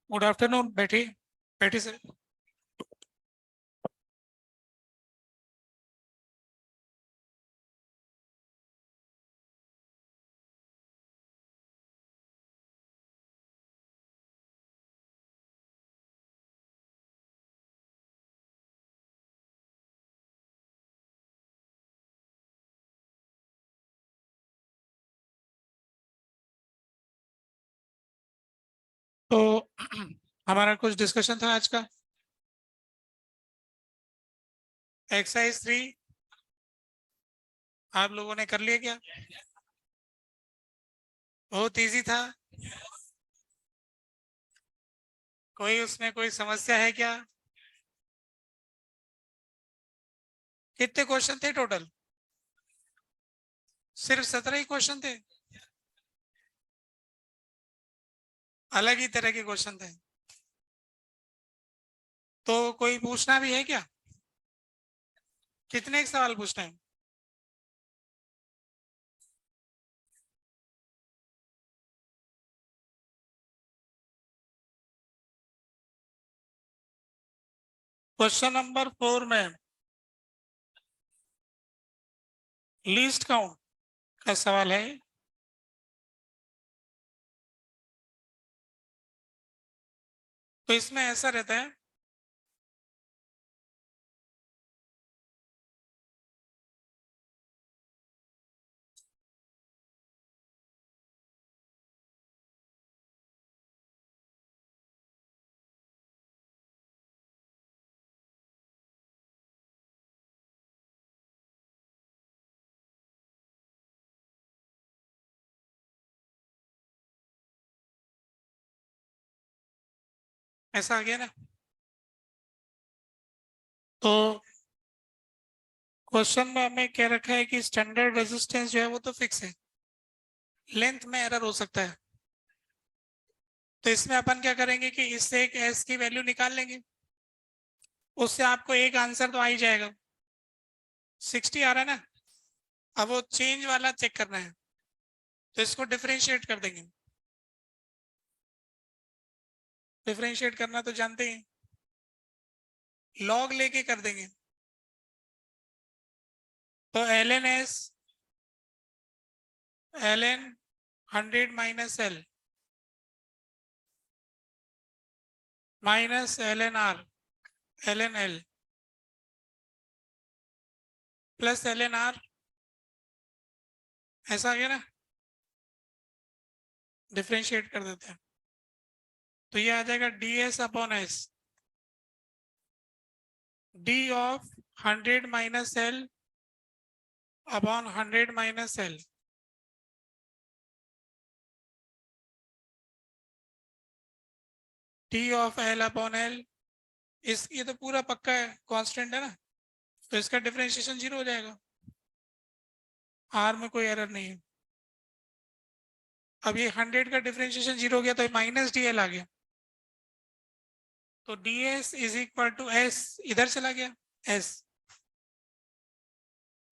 Good afternoon. बैठी बैठी sir. तो हमारा कुछ डिस्कशन था आज का। एक्सरसाइज 3 आप लोगों ने कर लिया क्या? बहुत इजी था। कोई उसमें कोई समस्या है क्या? कितने क्वेश्चन थे टोटल? सिर्फ 17 ही क्वेश्चन थे। अलग ही तरह के क्वेश्चन थे। तो कोई पूछना भी है क्या? कितने एक सवाल पूछना है? क्वेश्चन नंबर 4 में लीस्ट काउंट का सवाल है। तो इसमें ऐसा रहता है, ऐसा आ गया ना। तो क्वेश्चन में हमें क्या रखा है कि स्टैंडर्ड रेजिस्टेंस जो है वो तो फिक्स है, लेंथ में एरर हो सकता है। तो इसमें अपन क्या करेंगे कि इससे एक एस की वैल्यू निकाल लेंगे। उससे आपको एक आंसर तो आ ही जाएगा। 60 आ रहा है ना। अब वो चेंज वाला चेक करना है, तो इसको डिफरेंशिएट कर देंगे। डिफरेंशिएट करना तो जानते हैं, लॉग लेके कर देंगे। तो L N 100 minus L N L plus LNR। ऐसा आ गया ना। डिफरेंशिएट कर देते हैं, तो ये आ जाएगा DS/S। D/100 - L/100 - L। D/L/L। ये तो पूरा पक्का है, कांस्टेंट है ना। तो इसका डिफरेंशिएशन 0 हो जाएगा। आर में कोई एरर नहीं है। अब ये 100 का डिफरेंशिएशन 0 हो गया, तो -DL आ गया। तो DS = S इधर चला गया, S।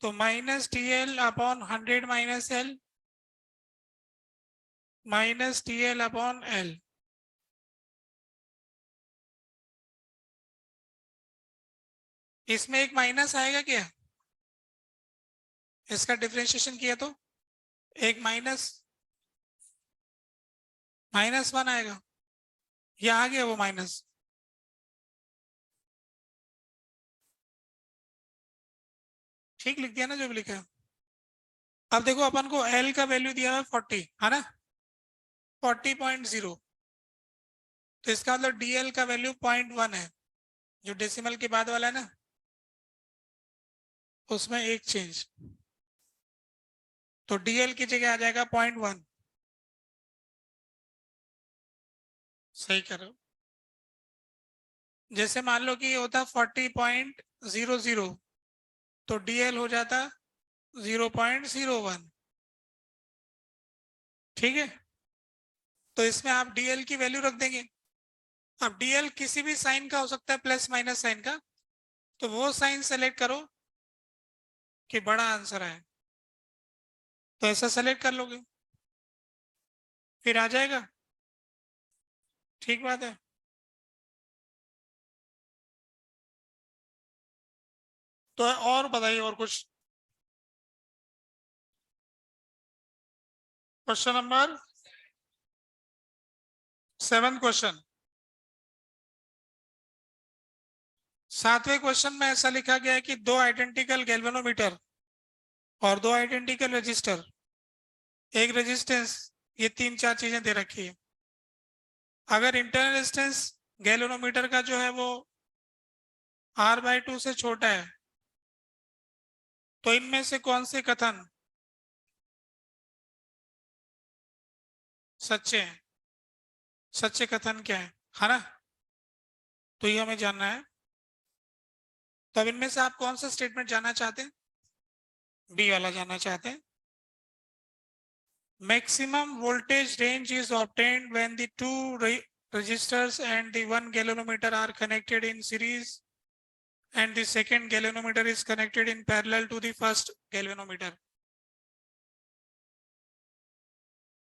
तो -TL/100 - L -TL/L। इसमें एक माइनस आएगा क्या? इसका डिफरेंशिएशन किया तो एक -1 आएगा। ये आ गया वो माइनस। ठीक लिख दिया ना जो भी लिखा है। अब देखो अपन को L का वैल्यू दिया है 40, है ना। 40.0। तो इसका मतलब DL का वैल्यू 0.1 है, जो डेसिमल के बाद वाला है ना, उसमें एक चेंज। तो DL की जगह आ जाएगा 0.1। सही कर रहे हो। जैसे मान लो कि ये होता 40.00, तो DL हो जाता 0.01। ठीक है। तो इसमें आप DL की वैल्यू रख देंगे। अब DL किसी भी साइन का हो सकता है, प्लस माइनस साइन का। तो वो साइन सेलेक्ट करो कि बड़ा आंसर आए, तो ऐसा सेलेक्ट कर लोगे, फिर आ जाएगा। ठीक बात है। तो और बताइए और कुछ। Question number 7 question. 7वें क्वेश्चन में ऐसा लिखा गया है कि दो आइडेंटिकल गैल्वेनोमीटर और दो आइडेंटिकल रजिस्टर, एक रेजिस्टेंस, ये 3-4 चीजें दे रखी है। अगर इंटरनल रेजिस्टेंस गैल्वेनोमीटर का जो है वो R/2 से छोटा है, तो इनमें से कौन से कथन सच्चे हैं? सच्चे कथन क्या है ना? तो ये हमें जानना है। तो अब इनमें से आप कौन सा स्टेटमेंट जानना चाहते हैं? बी वाला जानना चाहते हैं। Maximum voltage range is obtained when the two resistors and the one galvanometer are connected in series and the second galvanometer is connected in parallel to the first galvanometer.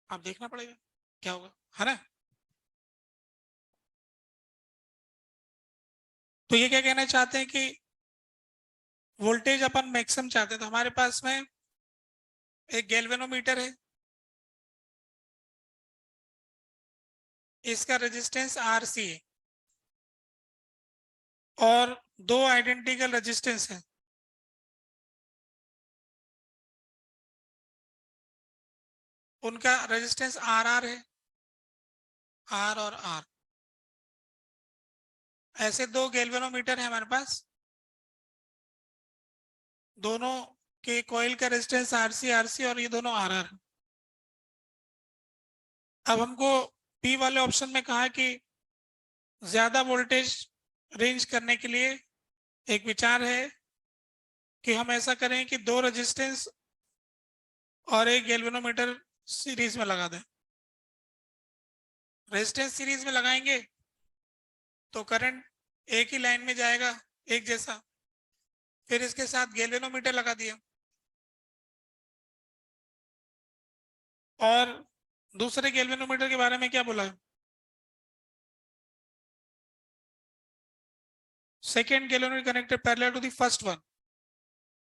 आप देखना पड़ेगा क्या होगा, है ना? तो ये क्या कहना चाहते हैं कि वोल्टेज अपन मैक्सिमम चाहते हैं, तो हमारे पास में एक गैल्वेनोमीटर है, इसका रेजिस्टेंस RC है और दो आइडेंटिकल रेजिस्टेंस है, उनका रेजिस्टेंस RR है, R और R। ऐसे दो गैल्वेनोमीटर है हमारे पास, दोनों के कॉइल का रेजिस्टेंस RC और ये दोनों RR। अब हमको P वाले ऑप्शन में कहा कि ज्यादा वोल्टेज रेंज करने के लिए एक विचार है कि हम ऐसा करें कि दो रेजिस्टेंस और एक गैल्वेनोमीटर सीरीज में लगा दें। रेजिस्टेंस सीरीज में लगाएंगे तो करंट एक ही लाइन में जाएगा, एक जैसा। फिर इसके साथ गैल्वेनोमीटर लगा दिया और दूसरे गैल्वेनोमीटर के बारे में क्या बोला है? Second galvanometer connected parallel to the first one,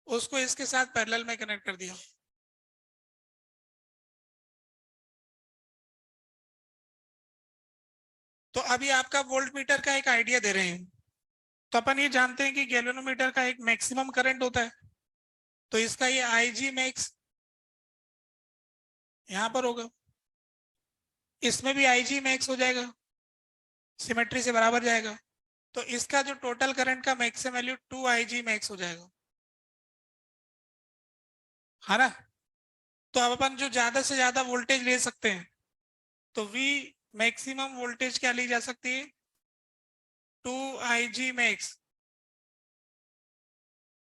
उसको इसके साथ पैरेलल में कनेक्ट कर दिया। तो अभी आपका वोल्ट मीटर का एक आइडिया दे रहे हैं। तो अपन ये जानते हैं कि गैल्वेनोमीटर का एक मैक्सिमम करंट होता है, तो इसका ये IG मैक्स यहां पर होगा, इसमें भी IG मैक्स हो जाएगा, सिमेट्री से बराबर जाएगा। तो इसका जो टोटल करंट का मैक्सिमम वैल्यू 2IG मैक्स हो जाएगा, है ना? तो अब अपन जो ज्यादा से ज्यादा वोल्टेज ले सकते हैं, तो V मैक्सिमम वोल्टेज क्या ली जा सकती है? 2IG max.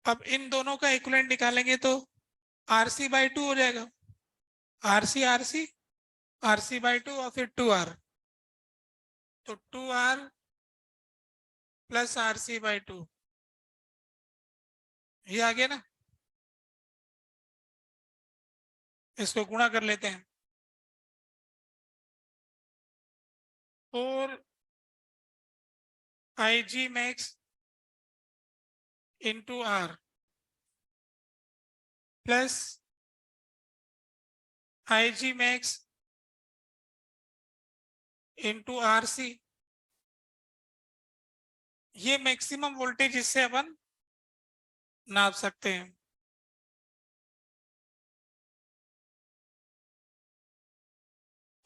अब इन दोनों का इक्विवेलेंट निकालेंगे तो RC/2 हो जाएगा। RC RC RC/2 और फिर 2R, तो 2R प्लस RC/2, ये आ गया ना? इसको गुणा कर लेते हैं। 4IG max into R plus IG max into RC, ये मैक्सिमम वोल्टेज इससे अपन नाप सकते हैं।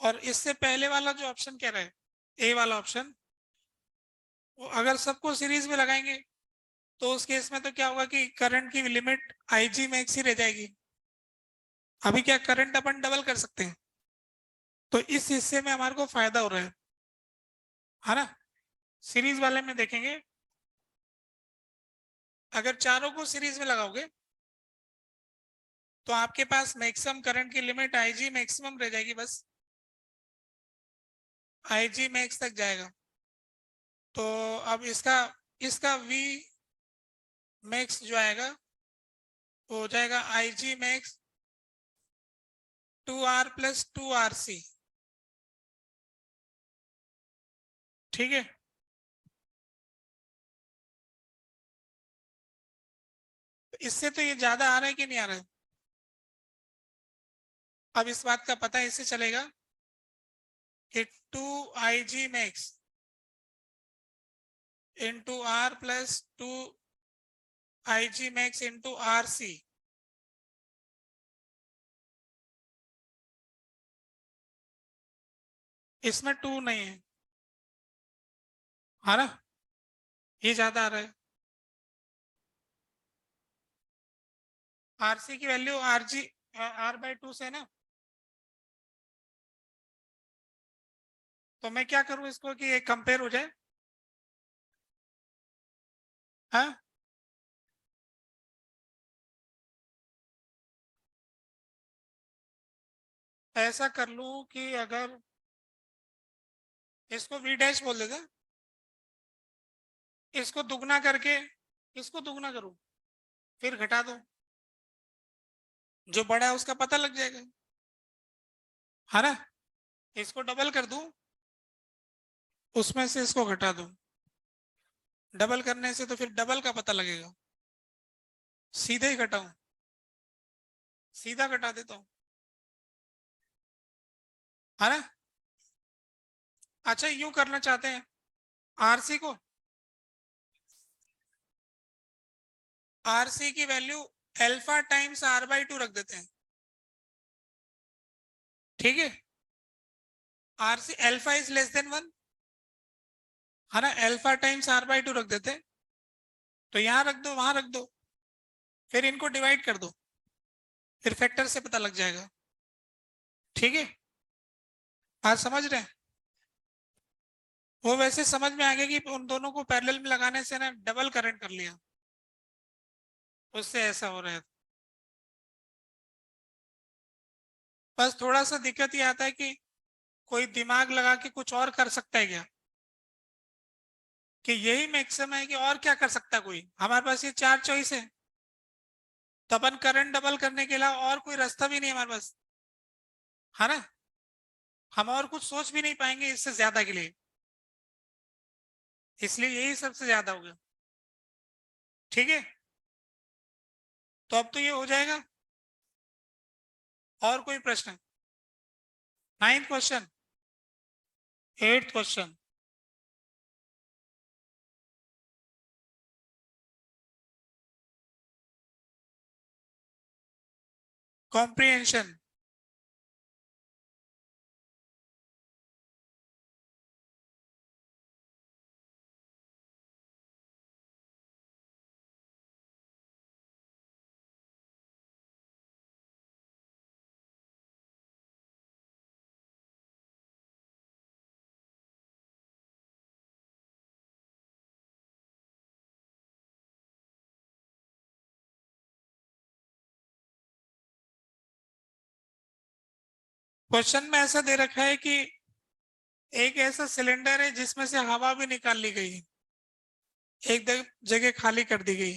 और इससे पहले वाला जो ऑप्शन कह रहा है, ए वाला ऑप्शन, वो अगर सबको सीरीज में लगाएंगे तो उस केस में तो क्या होगा कि करंट की लिमिट IG मैक्स ही रह जाएगी। अभी क्या करंट अपन डबल कर सकते हैं, तो इस हिस्से में हमारे को फायदा हो रहा है ना? सीरीज वाले में देखेंगे, अगर चारों को सीरीज में लगाओगे तो आपके पास मैक्सिमम करंट की लिमिट IG मैक्सिमम रह जाएगी, बस IG मैक्स तक जाएगा। तो अब इसका इसका V मैक्स जो आएगा वो हो जाएगा IG max 2R plus 2RC। ठीक है, इससे तो ये ज्यादा आ रहा है कि नहीं आ रहा है? अब इस बात का पता इससे चलेगा कि 2 Ig max into R plus 2 Ig max into RC, इसमें 2 नहीं है, है ना? ये ज्यादा आ रहा है। RC की वैल्यू R/2 से ना, तो मैं क्या करूं इसको कि ये कंपेयर हो जाए। हाँ, ऐसा कर लूं कि अगर इसको V डैश बोल देते, इसको दुगना करके इसको दुगना करूं, फिर घटा दो, जो बड़ा है उसका पता लग जाएगा, है ना? इसको डबल कर दूं, उसमें से इसको घटा दूं, डबल करने से तो फिर डबल का पता लगेगा। सीधे ही घटाऊं, सीधा घटा देता हूं, है ना? अच्छा, यूं करना चाहते हैं, आरसी को, आरसी की वैल्यू अल्फा टाइम्स R/2 रख देते हैं, ठीक है? RC alpha is less than 1, है ना? अल्फा टाइम्स R/2 रख देते हैं, तो यहां रख दो, वहां रख दो, फिर इनको डिवाइड कर दो, फिर फैक्टर से पता लग जाएगा, ठीक है? आज समझ रहे हैं? वो वैसे समझ में आ गया कि उन दोनों को पैरेलल में लगाने से ना डबल करंट कर लिया, उससे ऐसा हो रहा है। बस थोड़ा सा दिक्कत ये आता है कि कोई दिमाग लगा के कुछ और कर सकता है क्या, कि यही मैक्सिमम है कि और क्या कर सकता है कोई? हमारे पास ये 4 चॉइस है, तो अपन करंट डबल करने के अलावा और कोई रास्ता भी नहीं है हमारे पास, है ना? हम और कुछ सोच भी नहीं पाएंगे इससे ज्यादा के लिए, इसलिए यही सबसे ज्यादा होगा, ठीक है? तो अब तो ये हो जाएगा। और कोई प्रश्न? 9th question, 8th question, comprehension. Question में ऐसा दे रखा है कि एक ऐसा सिलेंडर है जिसमें से हवा भी निकाल ली गई है, एक जगह खाली कर दी गई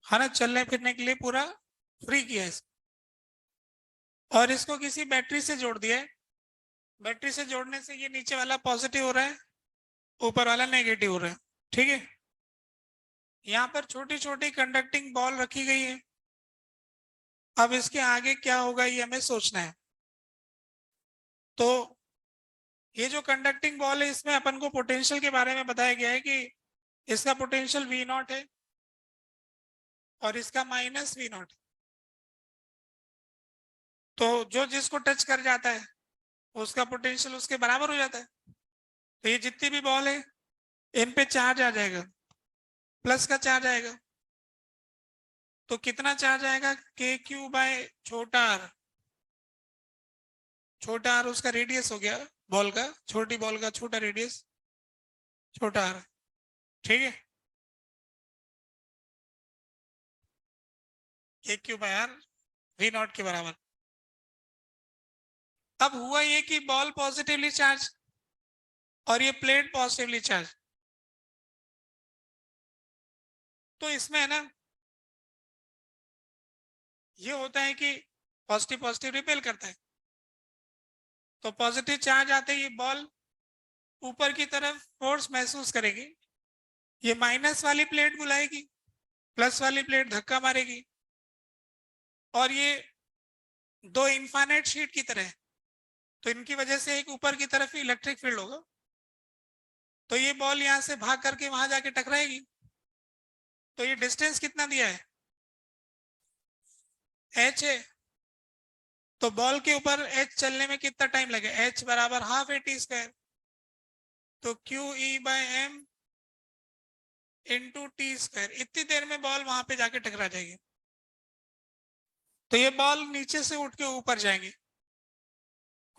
है ना, चलने फिरने के लिए पूरा फ्री किया है और इसको किसी बैटरी से जोड़ दिया है। बैटरी से जोड़ने से ये नीचे वाला पॉजिटिव हो रहा है, ऊपर वाला नेगेटिव हो रहा है, ठीक है? यहाँ पर छोटी छोटी कंडक्टिंग बॉल रखी गई है। अब इसके आगे क्या होगा ये हमें सोचना है। तो ये जो कंडक्टिंग बॉल है, इसमें अपन को पोटेंशियल के बारे में बताया गया है कि इसका पोटेंशियल V0 है और इसका -V0। तो जो जिसको टच कर जाता है उसका पोटेंशियल उसके बराबर हो जाता है। तो ये जितनी भी बॉल है इन पे चार्ज आ जाएगा, प्लस का चार्ज आएगा। तो कितना चार्ज आएगा? KQ/, छोटा r, छोटा r उसका रेडियस हो गया बॉल का, छोटी बॉल का छोटा रेडियस, छोटा r, ठीक है? KQ/r V0 के बराबर। अब हुआ ये कि बॉल पॉजिटिवली चार्ज और ये प्लेट पॉजिटिवली चार्ज, तो इसमें है ना ये होता है कि पॉजिटिव पॉजिटिव रिपेल करता है। तो पॉजिटिव चार्ज आते ही बॉल ऊपर की तरफ फोर्स महसूस करेगी, ये माइनस वाली प्लेट बुलाएगी, प्लस वाली प्लेट धक्का मारेगी और ये दो इनफाइनाइट शीट की तरह है, तो इनकी वजह से एक ऊपर की तरफ इलेक्ट्रिक फील्ड होगा, तो ये बॉल यहां से भाग करके वहां जाके टकराएगी। तो ये डिस्टेंस कितना दिया है, h है, तो बॉल के ऊपर h चलने में कितना टाइम लगेगा, h बराबर हाफ a t², तो QE/m इंटू t², इतनी देर में बॉल वहां पे जाके टकरा जाएगी। तो ये बॉल नीचे से उठ के ऊपर जाएंगे,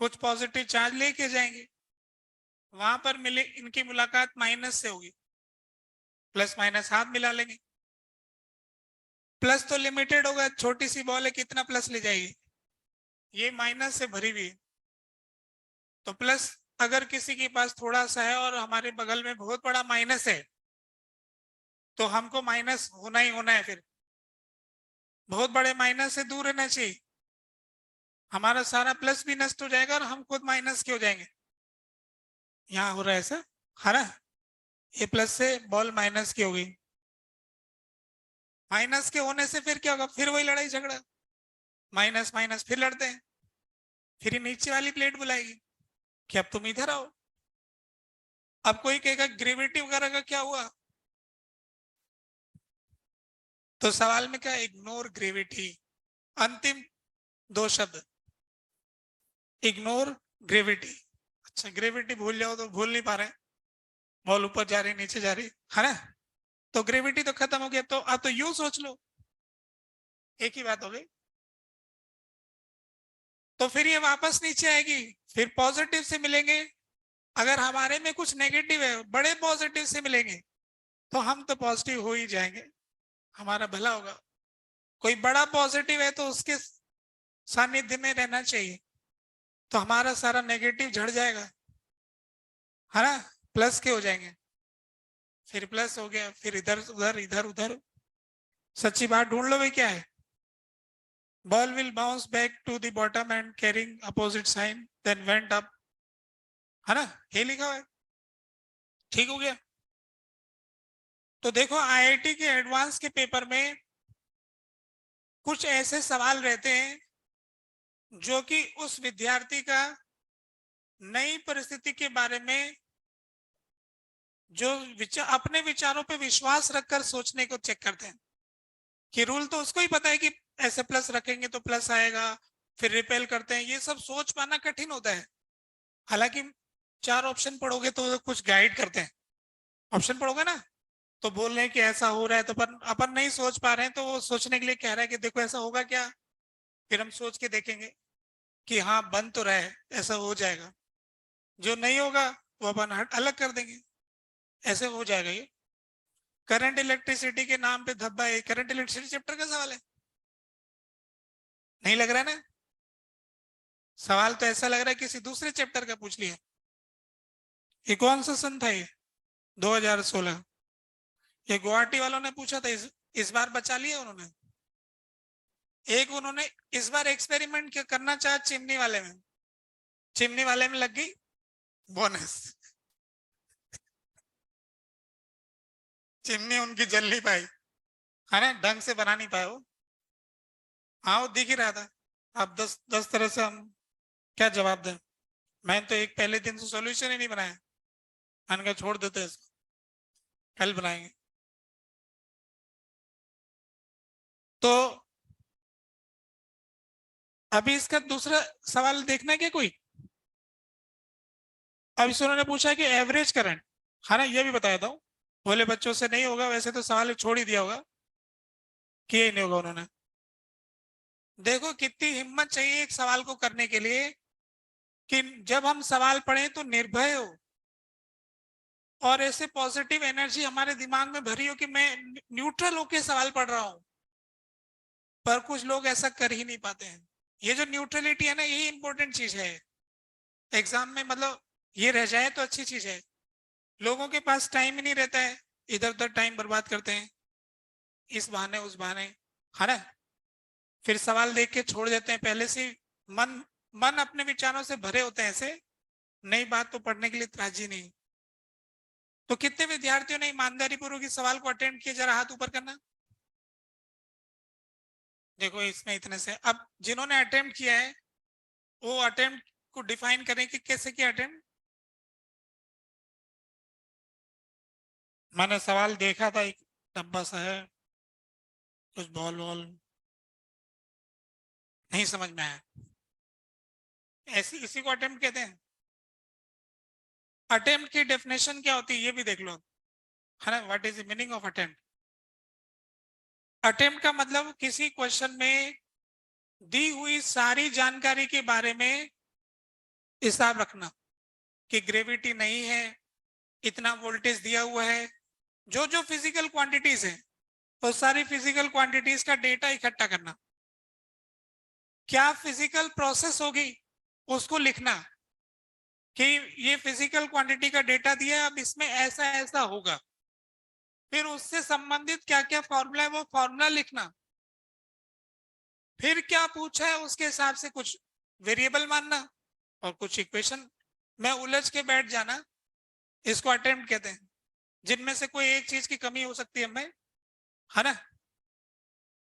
कुछ पॉजिटिव चार्ज लेके जाएंगे, वहां पर मिले इनकी मुलाकात माइनस से होगी, प्लस माइनस हाथ मिला लेंगे। प्लस तो लिमिटेड होगा, छोटी सी बॉल है, कितना प्लस ले जाएगी, ये माइनस से भरी हुई, तो प्लस अगर किसी के पास थोड़ा सा है और हमारे बगल में बहुत बड़ा माइनस है, तो हमको माइनस होना ही होना है, फिर बहुत बड़े माइनस से दूर रहना चाहिए, हमारा सारा प्लस भी नष्ट हो जाएगा और हम खुद माइनस के हो जाएंगे। यहाँ हो रहा है ऐसा, है ना, ये प्लस से बॉल माइनस की हो गई, माइनस के होने से फिर क्या होगा, फिर वही लड़ाई झगड़ा, माइनस माइनस फिर लड़ते हैं, फिर ये नीचे वाली प्लेट बुलाएगी कि अब तुम इधर आओ। अब कोई कहेगा ग्रेविटी वगैरह का क्या हुआ, तो सवाल में क्या, इग्नोर ग्रेविटी, अंतिम दो शब्द, इग्नोर ग्रेविटी। अच्छा ग्रेविटी भूल जाओ तो भूल नहीं पा रहे, बॉल ऊपर जा रही नीचे जा रही, है ना, तो ग्रेविटी तो खत्म हो गया, तो अब तो यूं सोच लो, एक ही बात हो गई। तो फिर ये वापस नीचे आएगी, फिर पॉजिटिव से मिलेंगे, अगर हमारे में कुछ नेगेटिव है बड़े पॉजिटिव से मिलेंगे, तो हम तो पॉजिटिव हो ही जाएंगे, हमारा भला होगा। कोई बड़ा पॉजिटिव है तो उसके सानिध्य में रहना चाहिए, तो हमारा सारा नेगेटिव झड़ जाएगा, है ना, प्लस के हो जाएंगे, फिर प्लस हो गया, फिर इधर उधर इधर उधर। सच्ची बात ढूंढ लो भाई क्या है, ball will bounce back to the bottom and carrying opposite sign then went up, है ना, ये लिखा हुआ है, ठीक हो गया। तो देखो आईआईटी के एडवांस के पेपर में कुछ ऐसे सवाल रहते हैं जो कि उस विद्यार्थी का नई परिस्थिति के बारे में जो अपने विचारों पे विश्वास रखकर सोचने को चेक करते हैं, कि रूल तो उसको ही पता है कि ऐसे प्लस रखेंगे तो प्लस आएगा, फिर रिपेल करते हैं, ये सब सोच पाना कठिन होता है। हालांकि 4 ऑप्शन पढ़ोगे तो कुछ गाइड करते हैं, ऑप्शन पढ़ोगे ना तो बोल रहे हैं कि ऐसा हो रहा है, तो अपन नहीं सोच पा रहे हैं, तो वो सोचने के लिए कह रहा है कि देखो ऐसा होगा क्या, फिर हम सोच के देखेंगे कि हाँ बन तो रहा है, ऐसा हो जाएगा, जो नहीं होगा वो अपन हट अलग कर देंगे, ऐसे हो जाएगा। ये करंट इलेक्ट्रिसिटी के नाम पे धब्बा है, करंट इलेक्ट्रिसिटी चैप्टर का सवाल है, नहीं लग रहा है ना, सवाल तो ऐसा लग रहा है किसी दूसरे चैप्टर का पूछ लिया। ये कौन सा सन था ये, 2016, ये गुवाहाटी वालों ने पूछा था, इस बार बचा लिया उन्होंने। एक उन्होंने इस बार एक्सपेरिमेंट करना चाहा चिमनी वाले में, चिमनी वाले में लग गई बोनस, चिमनी उनकी जल नहीं पाई, है ना, ढंग से बना नहीं पाए वो, हाँ वो दिख ही रहा था। अब 10 तरह से हम क्या जवाब दें, मैंने तो एक पहले दिन से सॉल्यूशन ही नहीं बनाया, मैंने कहा छोड़ देते हैं इसको, कल बनाएंगे। तो अभी इसका दूसरा सवाल देखना है क्या कोई, अब इस उन्होंने पूछा कि एवरेज करंट, है ना, ये भी बताया था, बोले बच्चों से नहीं होगा, वैसे तो सवाल छोड़ ही दिया होगा, किया ही नहीं होगा उन्होंने। देखो कितनी हिम्मत चाहिए एक सवाल को करने के लिए, कि जब हम सवाल पढ़ें तो निर्भय हो और ऐसे पॉजिटिव एनर्जी हमारे दिमाग में भरी हो कि मैं न्यूट्रल होके सवाल पढ़ रहा हूं, पर कुछ लोग ऐसा कर ही नहीं पाते हैं। ये जो न्यूट्रलिटी है ना, यही इंपॉर्टेंट चीज है एग्जाम में, मतलब ये रह जाए तो अच्छी चीज है। लोगों के पास टाइम ही नहीं रहता है, इधर उधर टाइम बर्बाद करते हैं, इस बहाने उस बहाने, है ना, फिर सवाल देख के छोड़ देते हैं, पहले से मन मन अपने विचारों से भरे होते हैं, ऐसे नई बात तो पढ़ने के लिए राजी नहीं। तो कितने विद्यार्थियों ने ईमानदारी पूर्वक इस सवाल को अटेंड किया, जरा हाथ ऊपर करना। देखो इसमें इतने से, अब जिन्होंने अटेम्प्ट किया है वो अटेम्प्ट को डिफाइन करें कि कैसे किया अटेम्प्ट। मैंने सवाल देखा था, एक डब्बा सा है, कुछ बॉल वॉल नहीं समझ में आया, ऐसी इसी को अटेम्प्ट कहते हैं। अटेम्प्ट की डेफिनेशन क्या होती है ये भी देख लो, है ना, what is the meaning of attempt. Attempt का मतलब किसी क्वेश्चन में दी हुई सारी जानकारी के बारे में हिसाब रखना, कि ग्रेविटी नहीं है, इतना वोल्टेज दिया हुआ है, जो जो फिजिकल क्वांटिटीज है वो सारी फिजिकल क्वांटिटीज का डेटा इकट्ठा करना, क्या फिजिकल प्रोसेस होगी उसको लिखना, कि ये फिजिकल क्वांटिटी का डेटा दिया है, अब इसमें ऐसा ऐसा होगा, फिर उससे संबंधित क्या क्या फॉर्मूला है वो फॉर्मूला लिखना, फिर क्या पूछा है उसके हिसाब से कुछ वेरिएबल मानना और कुछ इक्वेशन में उलझ के बैठ जाना, इसको अटेम्प्ट कहते हैं। जिनमें से कोई एक चीज की कमी हो सकती है हमें, है ना,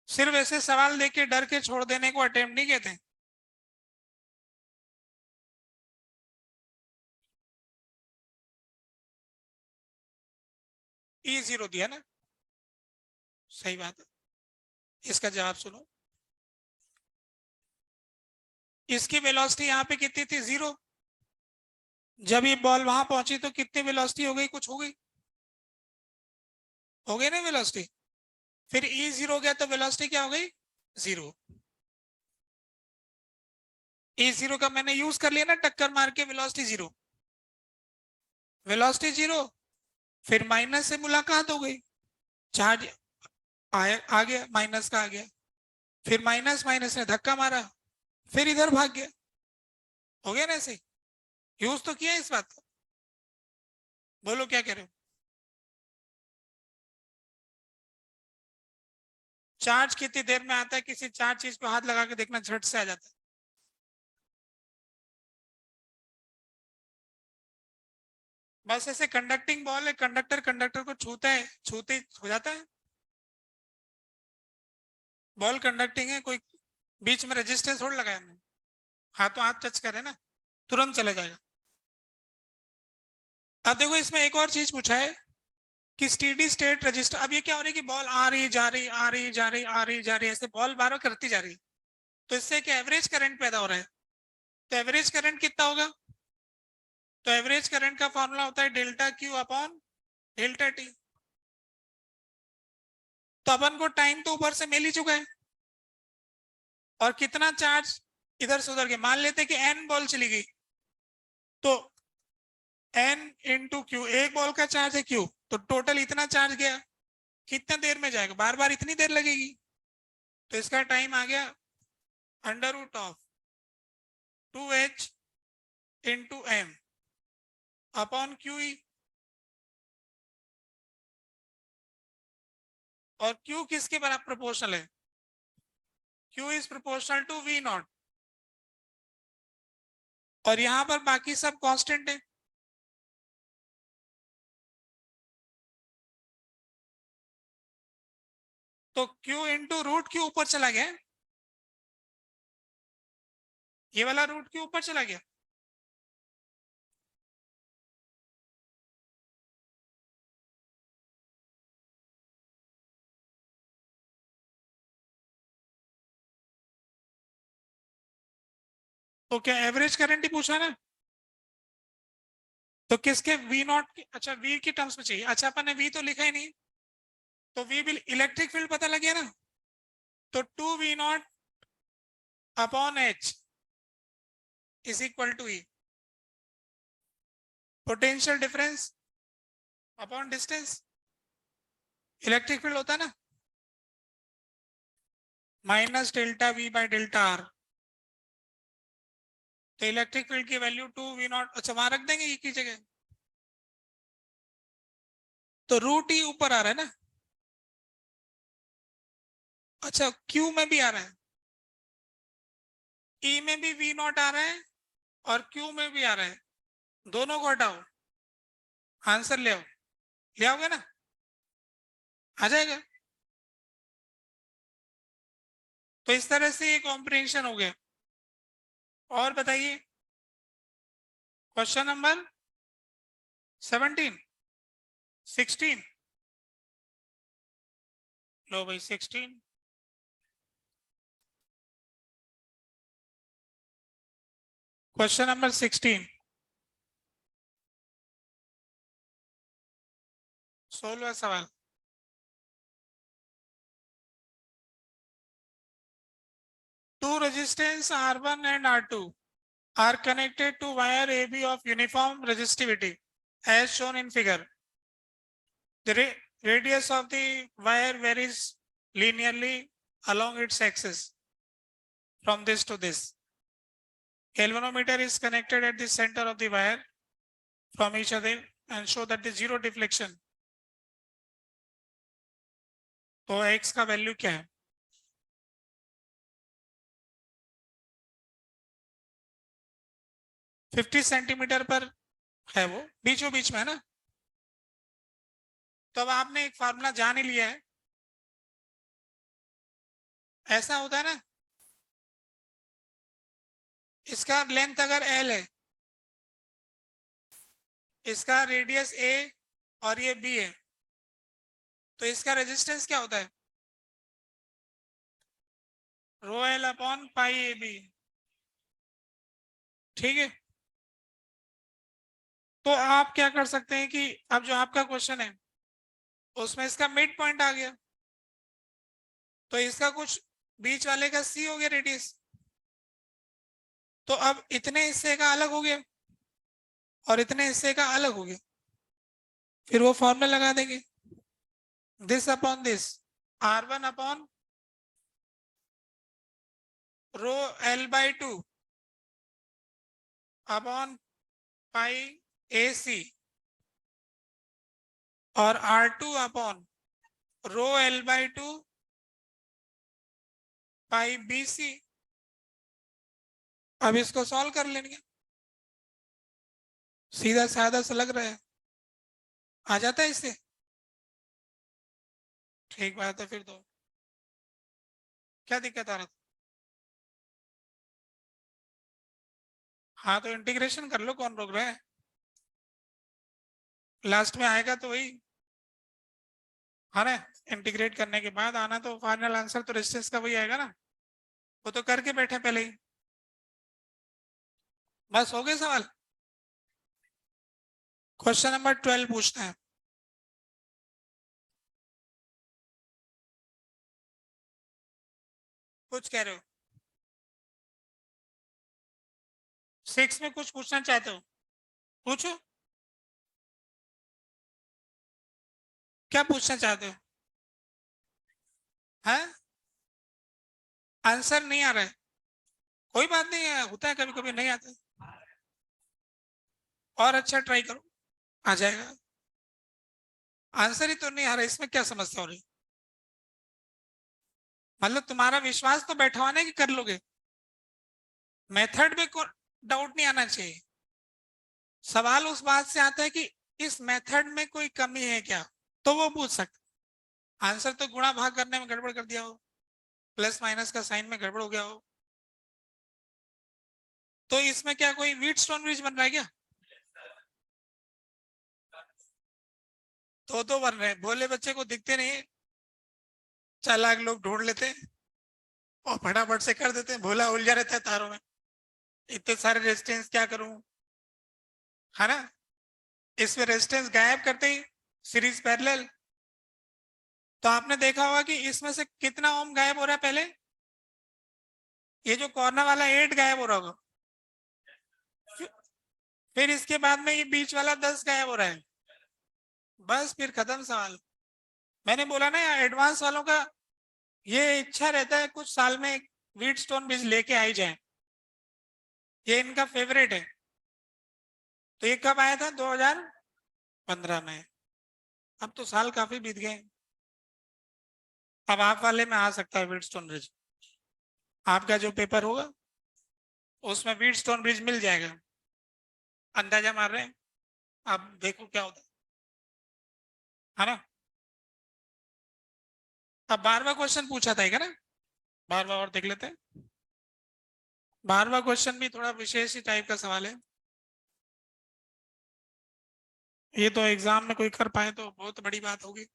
सिर्फ ऐसे सवाल देके डर के छोड़ देने को अटेम्प्ट नहीं कहते। E0 दिया ना, सही बात है। इसका जवाब सुनो, इसकी वेलोसिटी यहाँ पे कितनी थी, 0। जब ये बॉल वहां पहुंची तो कितनी वेलोसिटी हो गई, कुछ हो गई ना वेलोसिटी, फिर E0 गया तो वेलोसिटी क्या हो गई, 0। E0 का मैंने यूज कर लिया ना, टक्कर मार के वेलोसिटी 0, वेलोसिटी 0, फिर माइनस से मुलाकात हो गई, चार्ज आया, आ गया, माइनस का आ गया, फिर माइनस माइनस ने धक्का मारा, फिर इधर भाग गया, हो गया ना ऐसे। यूज तो किया इस बात का, बोलो क्या कह रहे हो। चार्ज कितनी देर में आता है, किसी चार चीज को हाथ लगा के देखना, झट से आ जाता है। बस ऐसे कंडक्टिंग बॉल है, कंडक्टर कंडक्टर को छूता है, छूते हो जाता है, बॉल कंडक्टिंग है, कोई बीच में रेजिस्टेंस थोड़ा लगाया हमने, हाथों हाथ टच करे ना, तुरंत चले जाएगा। अब देखो इसमें एक और चीज पूछा है कि स्टेडी स्टेट रजिस्टर, अब ये क्या हो रही है कि बॉल आ रही जा रही आ रही जा रही आ रही जा रही, ऐसे बॉल बार बार करती जा रही, तो इससे एक एवरेज करंट पैदा हो रहा है, तो एवरेज करंट कितना होगा, तो एवरेज करंट का फॉर्मूला होता है delta Q upon delta T. तो अपन को टाइम तो ऊपर से मिल ही चुका है, और कितना चार्ज इधर से उधर के, मान लेते कि एन बॉल चली गई, तो एन इंटू क्यू, एक बॉल का चार्ज है क्यू, तो टोटल इतना चार्ज गया, कितना देर में जाएगा, बार बार इतनी देर लगेगी, तो इसका टाइम आ गया under root of 2h into M upon Q E, और क्यू किसके बराबर प्रोपोर्शनल है, Q is proportional to V naught, और यहां पर बाकी सब कांस्टेंट है, तो क्यू इंटू रूट क्यू ऊपर चला गया, ये वाला रूट क्यू ऊपर चला गया, तो क्या एवरेज करंट ही पूछा ना, तो किसके वी नॉट, अच्छा वी की टर्म्स में चाहिए, अच्छा अपन ने वी तो लिखा ही नहीं, तो वी बिल इलेक्ट्रिक फील्ड पता लग गया ना, तो 2v0 upon H is equal to E, potential difference upon distance, electric field होता है ना, minus delta V by delta R, तो इलेक्ट्रिक फील्ड की वैल्यू 2v0, अच्छा वहां रख देंगे ई की जगह, तो रूट ई ऊपर आ रहा है ना, अच्छा क्यू में भी आ रहा है, ई में भी वी नॉट आ रहा है और क्यू में भी आ रहा है, दोनों को हटाओ, आंसर ले आओ, ले आओगे ना, आ जाएगा। तो इस तरह से ये कॉम्प्रिहेंशन हो गया। और बताइए क्वेश्चन नंबर 17, 16, लो भाई 16। क्वेश्चन नंबर 16, 16वां सवाल। Two resistance R1 and R2 are connected to wire AB of uniform resistivity as shown in figure. The radius of the wire varies linearly along its axis from this to this. Galvanometer is connected at the center of the wire from each other and show that the zero deflection. तो x का value क्या है? 50 centimetre पर है, वो बीचों बीच में है ना। तो अब आपने एक फार्मूला जान ही लिया है। ऐसा होता है ना, इसका लेंथ अगर L है, इसका रेडियस A और ये B है, तो इसका रेजिस्टेंस क्या होता है? Rho L upon pi A B. ठीक है, तो आप क्या कर सकते हैं कि अब जो आपका क्वेश्चन है उसमें इसका मिड पॉइंट आ गया, तो इसका कुछ बीच वाले का सी हो गया रेडियस, तो अब इतने हिस्से का अलग हो गया और इतने हिस्से का अलग हो गया, फिर वो फॉर्मूला लगा देंगे, this upon this, R1 upon rho L by 2 upon pi A C और R2 upon rho L by 2 pi B C. अब इसको सॉल्व कर लेंगे, सीधा साधा सा लग रहा है, आ जाता है इससे। ठीक बात है, फिर तो क्या दिक्कत आ रहा था? हाँ तो इंटीग्रेशन कर लो, कौन रोक रहा है? लास्ट में आएगा तो वही, हाँ ना, इंटीग्रेट करने के बाद आना तो फाइनल आंसर तो रेजिस्टेंस का वही आएगा ना, वो तो करके बैठे पहले ही। बस हो गए सवाल। क्वेश्चन नंबर 12 पूछते हैं। कुछ कह रहे हो? 6 में कुछ पूछना चाहते हो? पूछो, क्या पूछना चाहते हो? है आंसर नहीं आ रहा है? कोई बात नहीं है, होता है कभी कभी नहीं आता, और अच्छा ट्राई करो, आ जाएगा। आंसर ही तो नहीं आ रहा, इसमें क्या समस्या हो रही? मतलब तुम्हारा विश्वास तो बैठा हुआ ना कि कर लोगे, मेथड में डाउट नहीं आना चाहिए। सवाल उस बात से आता है कि इस मेथड में कोई कमी है क्या, तो वो पूछ सकते। आंसर तो गुणा भाग करने में गड़बड़ कर दिया हो, प्लस माइनस का साइन में गड़बड़ हो गया हो, तो इसमें क्या कोई व्हीटस्टोन ब्रिज बन रहा है क्या? तो बन रहे हैं, भोले बच्चे को दिखते नहीं, चालाक लोग ढूंढ लेते हैं और फटाफट से कर देते हैं, भोला उलझा रहता है तारों में, इतने सारे रेजिस्टेंस क्या करूं, है ना। इसमें रेजिस्टेंस गायब करते ही सीरीज पैरेलल, तो आपने देखा होगा कि इसमें से कितना ओम गायब हो रहा है पहले, ये जो कॉर्नर वाला 8 गायब हो रहा होगा, फिर इसके बाद में ये बीच वाला 10 गायब हो रहा है, बस फिर खत्म सवाल। मैंने बोला ना यार, एडवांस वालों का ये इच्छा रहता है कुछ साल में व्हीटस्टोन ब्रिज लेके आई जाए, ये इनका फेवरेट है। तो ये कब आया था? 2015 में। अब तो साल काफी बीत गए, अब आप वाले में आ सकता है व्हीटस्टोन ब्रिज, आपका जो पेपर होगा उसमें व्हीटस्टोन ब्रिज मिल जाएगा, अंदाजा मार रहे हैं, अब देखो क्या होता है ना। अब 12वां क्वेश्चन पूछा था ना, 12वां और देख लेते हैं। 12वां क्वेश्चन भी थोड़ा विशेष ही टाइप का सवाल है। ये तो एग्जाम में कोई कर पाए तो बहुत बड़ी बात होगी।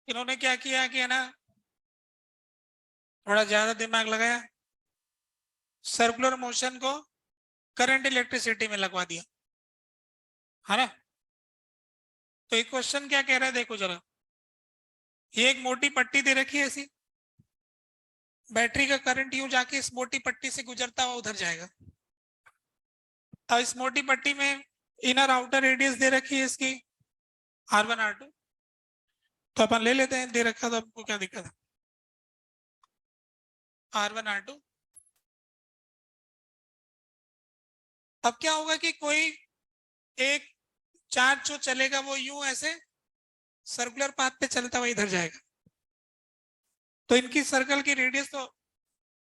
इन्होंने क्या किया कि है ना, थोड़ा ज्यादा दिमाग लगाया, सर्कुलर मोशन को करंट इलेक्ट्रिसिटी में लगवा दिया, है ना। तो एक क्वेश्चन क्या कह रहा है देखो जरा, ये एक मोटी पट्टी दे रखी है ऐसी, बैटरी का करंट यूं जाके इस मोटी पट्टी से गुजरता हुआ उधर जाएगा। अब इस मोटी पट्टी में इनर आउटर रेडियस दे रखी है इसकी R1 R2, तो अपन ले लेते हैं, दे रखा तो आपको क्या दिक्कत है, R1 R2। अब क्या होगा कि कोई एक चार्ज जो चलेगा वो यूं ऐसे सर्कुलर पाथ पे चलता हुआ इधर जाएगा, तो इनकी सर्कल की रेडियस तो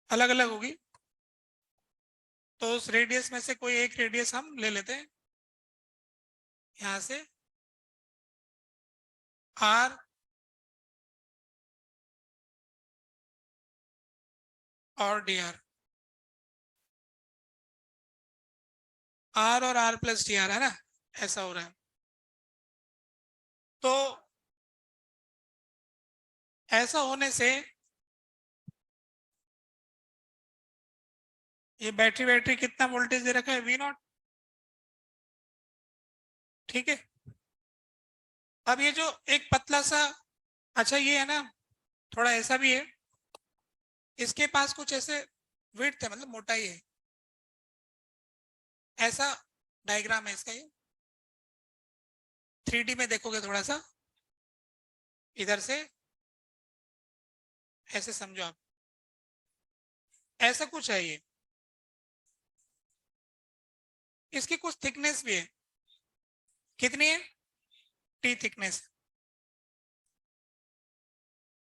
अलग अलग होगी। तो उस रेडियस में से कोई एक रेडियस हम ले लेते हैं, यहां से R और dr, R और R प्लस dr, है ना, ऐसा हो रहा है। तो ऐसा होने से ये बैटरी बैटरी कितना वोल्टेज दे रखा है, V0, ठीक है। अब ये जो एक पतला सा, अच्छा ये है ना, थोड़ा ऐसा भी है, इसके पास कुछ ऐसे विड्थ है, मतलब मोटाई है, ऐसा डायग्राम है इसका। ये 3D में देखोगे थोड़ा सा, इधर से ऐसे समझो आप, ऐसा कुछ है ये, इसकी कुछ थिकनेस भी है, कितनी है, T थिकनेस।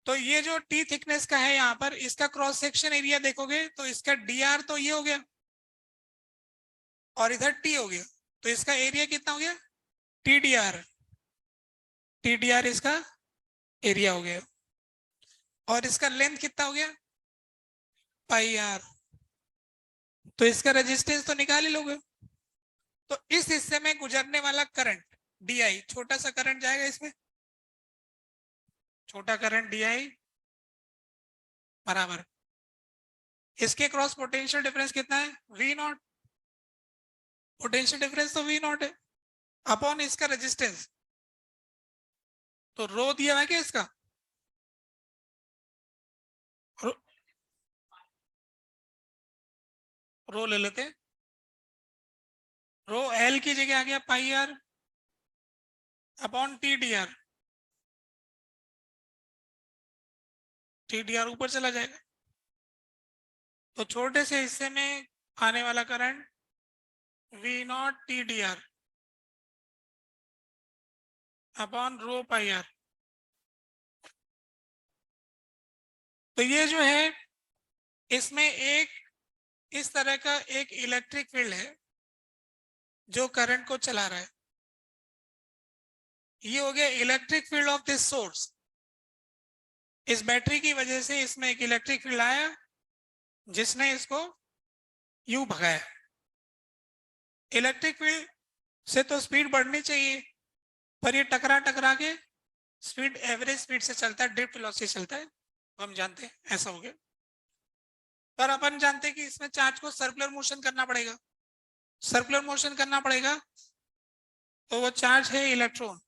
तो ये जो T थिकनेस का है यहाँ पर, इसका क्रॉस सेक्शन एरिया देखोगे तो इसका dr तो ये हो गया और इधर T हो गया, तो इसका एरिया कितना हो गया, TDR। TDR इसका एरिया हो गया, और इसका लेंथ कितना हो गया, पाई आर। तो इसका रेजिस्टेंस तो निकाल ही लोगे। तो इस हिस्से में गुजरने वाला करंट DI, छोटा सा करंट जाएगा इसमें, छोटा करंट DI बराबर, इसके क्रॉस पोटेंशियल डिफरेंस कितना है, V0। पोटेंशियल डिफरेंस तो V0 है, अपॉन इसका रेजिस्टेंस, तो रो दिया है क्या इसका, रो, रो ले लेते हैं, रो L की जगह आ गया पाई आर अपॉन TDR। TDR ऊपर चला जाएगा, तो छोटे से हिस्से में आने वाला current V0 TDR upon rho pi R. तो ये जो है, इसमें एक इस तरह का एक इलेक्ट्रिक फील्ड है जो करंट को चला रहा है। ये हो गया electric field of this source. इस बैटरी की वजह से इसमें एक इलेक्ट्रिक फील्ड आया जिसने इसको यूं भगाया। इलेक्ट्रिक फील्ड से तो स्पीड बढ़नी चाहिए, पर ये टकरा टकरा के स्पीड एवरेज स्पीड से चलता है, ड्रिफ्ट वेलोसिटी चलता है, तो हम जानते हैं ऐसा हो गया। पर अपन जानते हैं कि इसमें चार्ज को सर्कुलर मोशन करना पड़ेगा, सर्कुलर मोशन करना पड़ेगा, तो वो चार्ज है इलेक्ट्रॉन,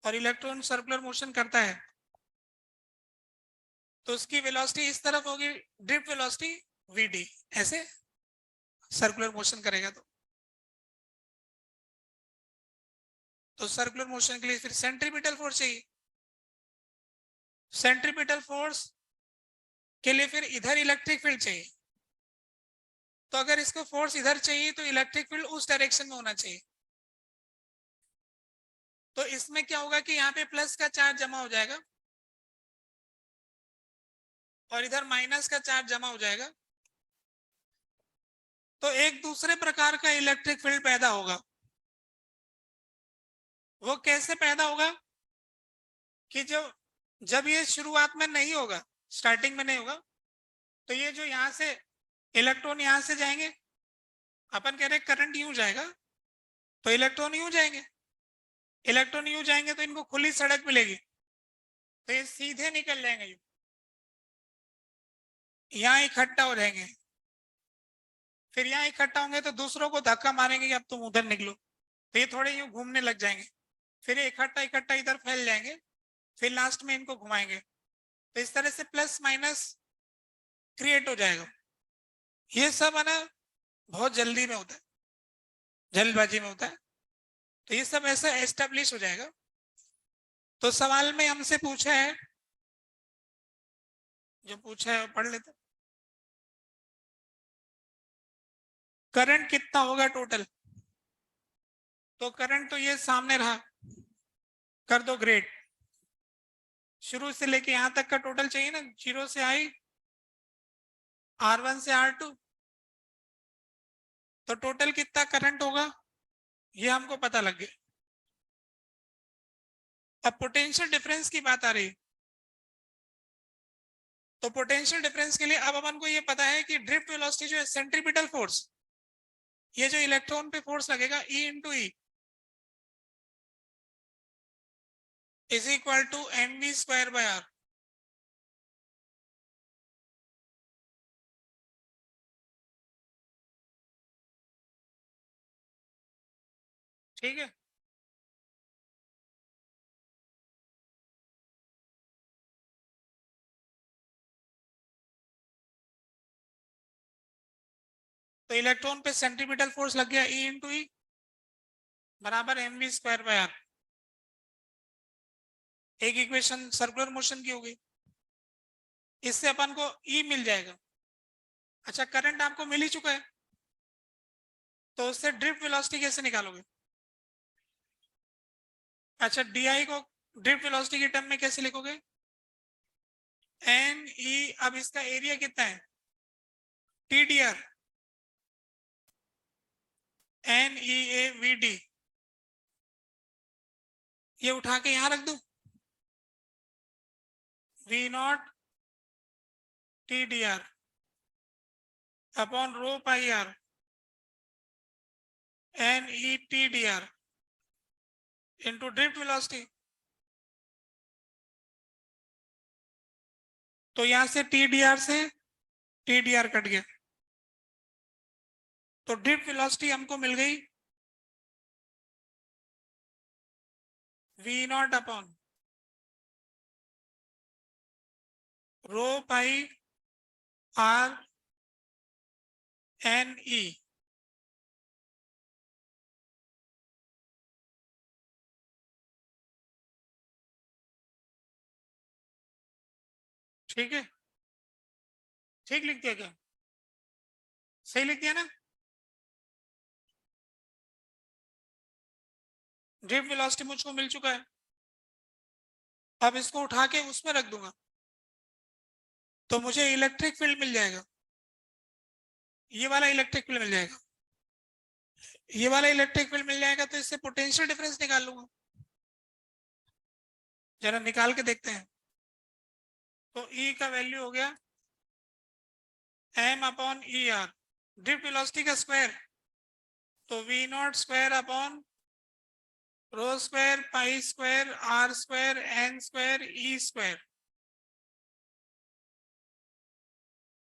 और इलेक्ट्रॉन सर्कुलर मोशन करता है, तो उसकी वेलोसिटी इस तरफ होगी, ड्रिफ्ट वेलोसिटी VD, ऐसे सर्कुलर मोशन करेगा तो सर्कुलर मोशन के लिए फिर सेंट्रीपिटल फोर्स चाहिए। सेंट्रीपिटल फोर्स के लिए फिर इधर इलेक्ट्रिक फील्ड चाहिए, तो अगर इसको फोर्स इधर चाहिए तो इलेक्ट्रिक फील्ड उस डायरेक्शन में होना चाहिए। तो इसमें क्या होगा कि यहाँ पे प्लस का चार्ज जमा हो जाएगा, और इधर माइनस का चार्ज जमा हो जाएगा, तो एक दूसरे प्रकार का इलेक्ट्रिक फील्ड पैदा होगा। वो कैसे पैदा होगा कि जब ये शुरुआत में नहीं होगा, स्टार्टिंग में नहीं होगा, तो ये जो यहाँ से इलेक्ट्रॉन यहाँ से जाएंगे, अपन कह रहे करंट यूं जाएगा, तो इलेक्ट्रॉन यूं जाएंगे, इलेक्ट्रॉन यूं जाएंगे तो इनको खुली सड़क मिलेगी, तो ये सीधे निकल जाएंगे, यहाँ इकट्ठा हो जाएंगे, फिर यहाँ इकट्ठा होंगे तो दूसरों को धक्का मारेंगे कि अब तुम उधर निकलो, तो ये थोड़े यूं घूमने लग जाएंगे, फिर ये इकट्ठा इकट्ठा इधर फैल जाएंगे, फिर लास्ट में इनको घुमाएंगे, तो इस तरह से प्लस माइनस क्रिएट हो जाएगा। ये सब है ना बहुत जल्दी में होता है, जल्दबाजी में होता है, तो ये सब ऐसा एस्टेब्लिश हो जाएगा। तो सवाल में हमसे पूछा है, जो पूछा है पढ़ लेते, करंट कितना होगा टोटल, तो करंट तो ये सामने रहा, कर दो ग्रेड, शुरू से लेके यहां तक का टोटल चाहिए ना, 0 से आई R1 से R2, तो टोटल कितना करंट होगा ये हमको पता लग गया। अब पोटेंशियल डिफरेंस की बात आ रही, तो पोटेंशियल डिफरेंस के लिए अब अपन को ये पता है कि ड्रिफ्ट वेलोसिटी जो है सेंट्रीपिटल फोर्स, ये जो इलेक्ट्रॉन पे फोर्स लगेगा E into E is equal to mv square by R. ठीक है, तो इलेक्ट्रॉन पे सेंट्रीपिटल फोर्स लग गया E इंटू ई बराबर mv स्क्वायर बाय आर। एक इक्वेशन सर्कुलर मोशन की होगी, इससे अपन को E मिल जाएगा। अच्छा, करंट आपको मिल ही चुका है, तो उससे ड्रिफ्ट वेलोसिटी कैसे निकालोगे? अच्छा, डी को ड्रिफ्ट वेलोसिटी के टर्म में कैसे लिखोगे? एन ई, अब इसका एरिया कितना है? T D R, N E A V D, ये उठा के यहां रख दो, V naught T D R upon rho pi R N E T D R into drift velocity. तो यहां से टी डी आर से टी डी आर कट गया, तो ड्रिफ्ट वेलोसिटी हमको मिल गई V naught upon rho pi R N E. ठीक है, ठीक लिख दिया क्या? सही लिख दिया ना? ड्रिफ्ट वेलोसिटी मुझको मिल चुका है, अब इसको उठा के उसमें रख दूंगा तो मुझे इलेक्ट्रिक फील्ड मिल जाएगा, ये वाला इलेक्ट्रिक फील्ड मिल जाएगा, ये वाला इलेक्ट्रिक फील्ड मिल जाएगा, तो इससे पोटेंशियल डिफरेंस निकाल लूंगा। जरा निकाल के देखते हैं। तो E का वैल्यू हो गया m upon E R, drift velocity का स्क्वायर, तो V naught square upon rho square pi square R square N square E square,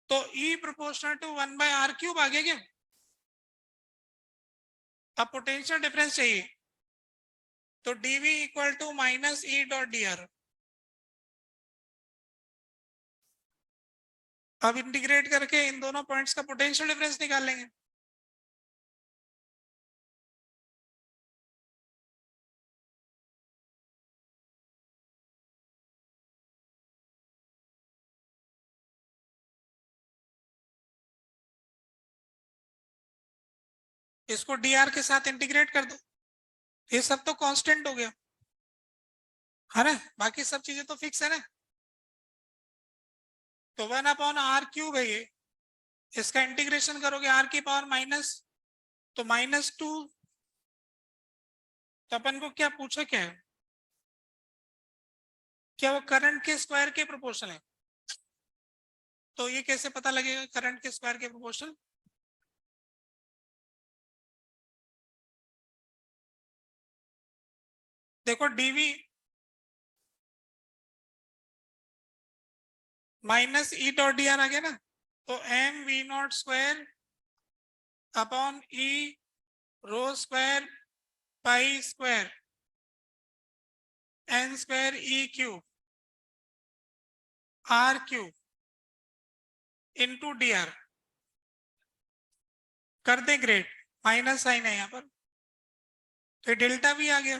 तो E proportional to 1/r cube आ गया क्या? अब पोटेंशियल डिफरेंस चाहिए, तो dv equal to minus E dot D R. अब इंटीग्रेट करके इन दोनों पॉइंट्स का पोटेंशियल डिफरेंस निकाल लेंगे। इसको dr के साथ इंटीग्रेट कर दो, ये सब तो कांस्टेंट हो गया है ना, बाकी सब चीजें तो फिक्स है ना। तो 1/r³ है ये, इसका इंटीग्रेशन करोगे r⁻⁻, तो -2। तो अपन को क्या पूछा, क्या है, क्या वो करंट के स्क्वायर के प्रोपोर्शनल है? तो ये कैसे पता लगेगा करंट के स्क्वायर के प्रोपोर्शनल? देखो dv -e.dr आ गया ना, तो mv0² upon e rho square pi square n² e³ r³ into dr कर दे ग्रेड, माइनस साइन है यहाँ पर, तो डेल्टा भी आ गया।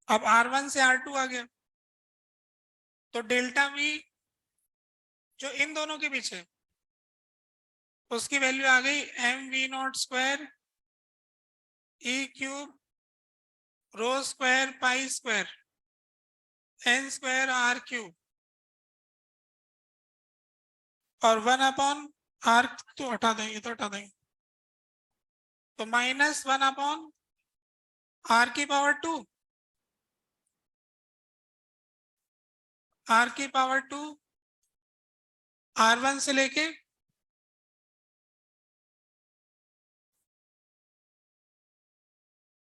अब R1 से R2 आ गया, तो डेल्टा v जो इन दोनों के बीच है उसकी वैल्यू आ गई mv0² e³ रो square pi square n² r³ और 1/r, तो हटा देंगे, तो हटा देंगे, तो -1/r⁻², r⁻², R1 से लेके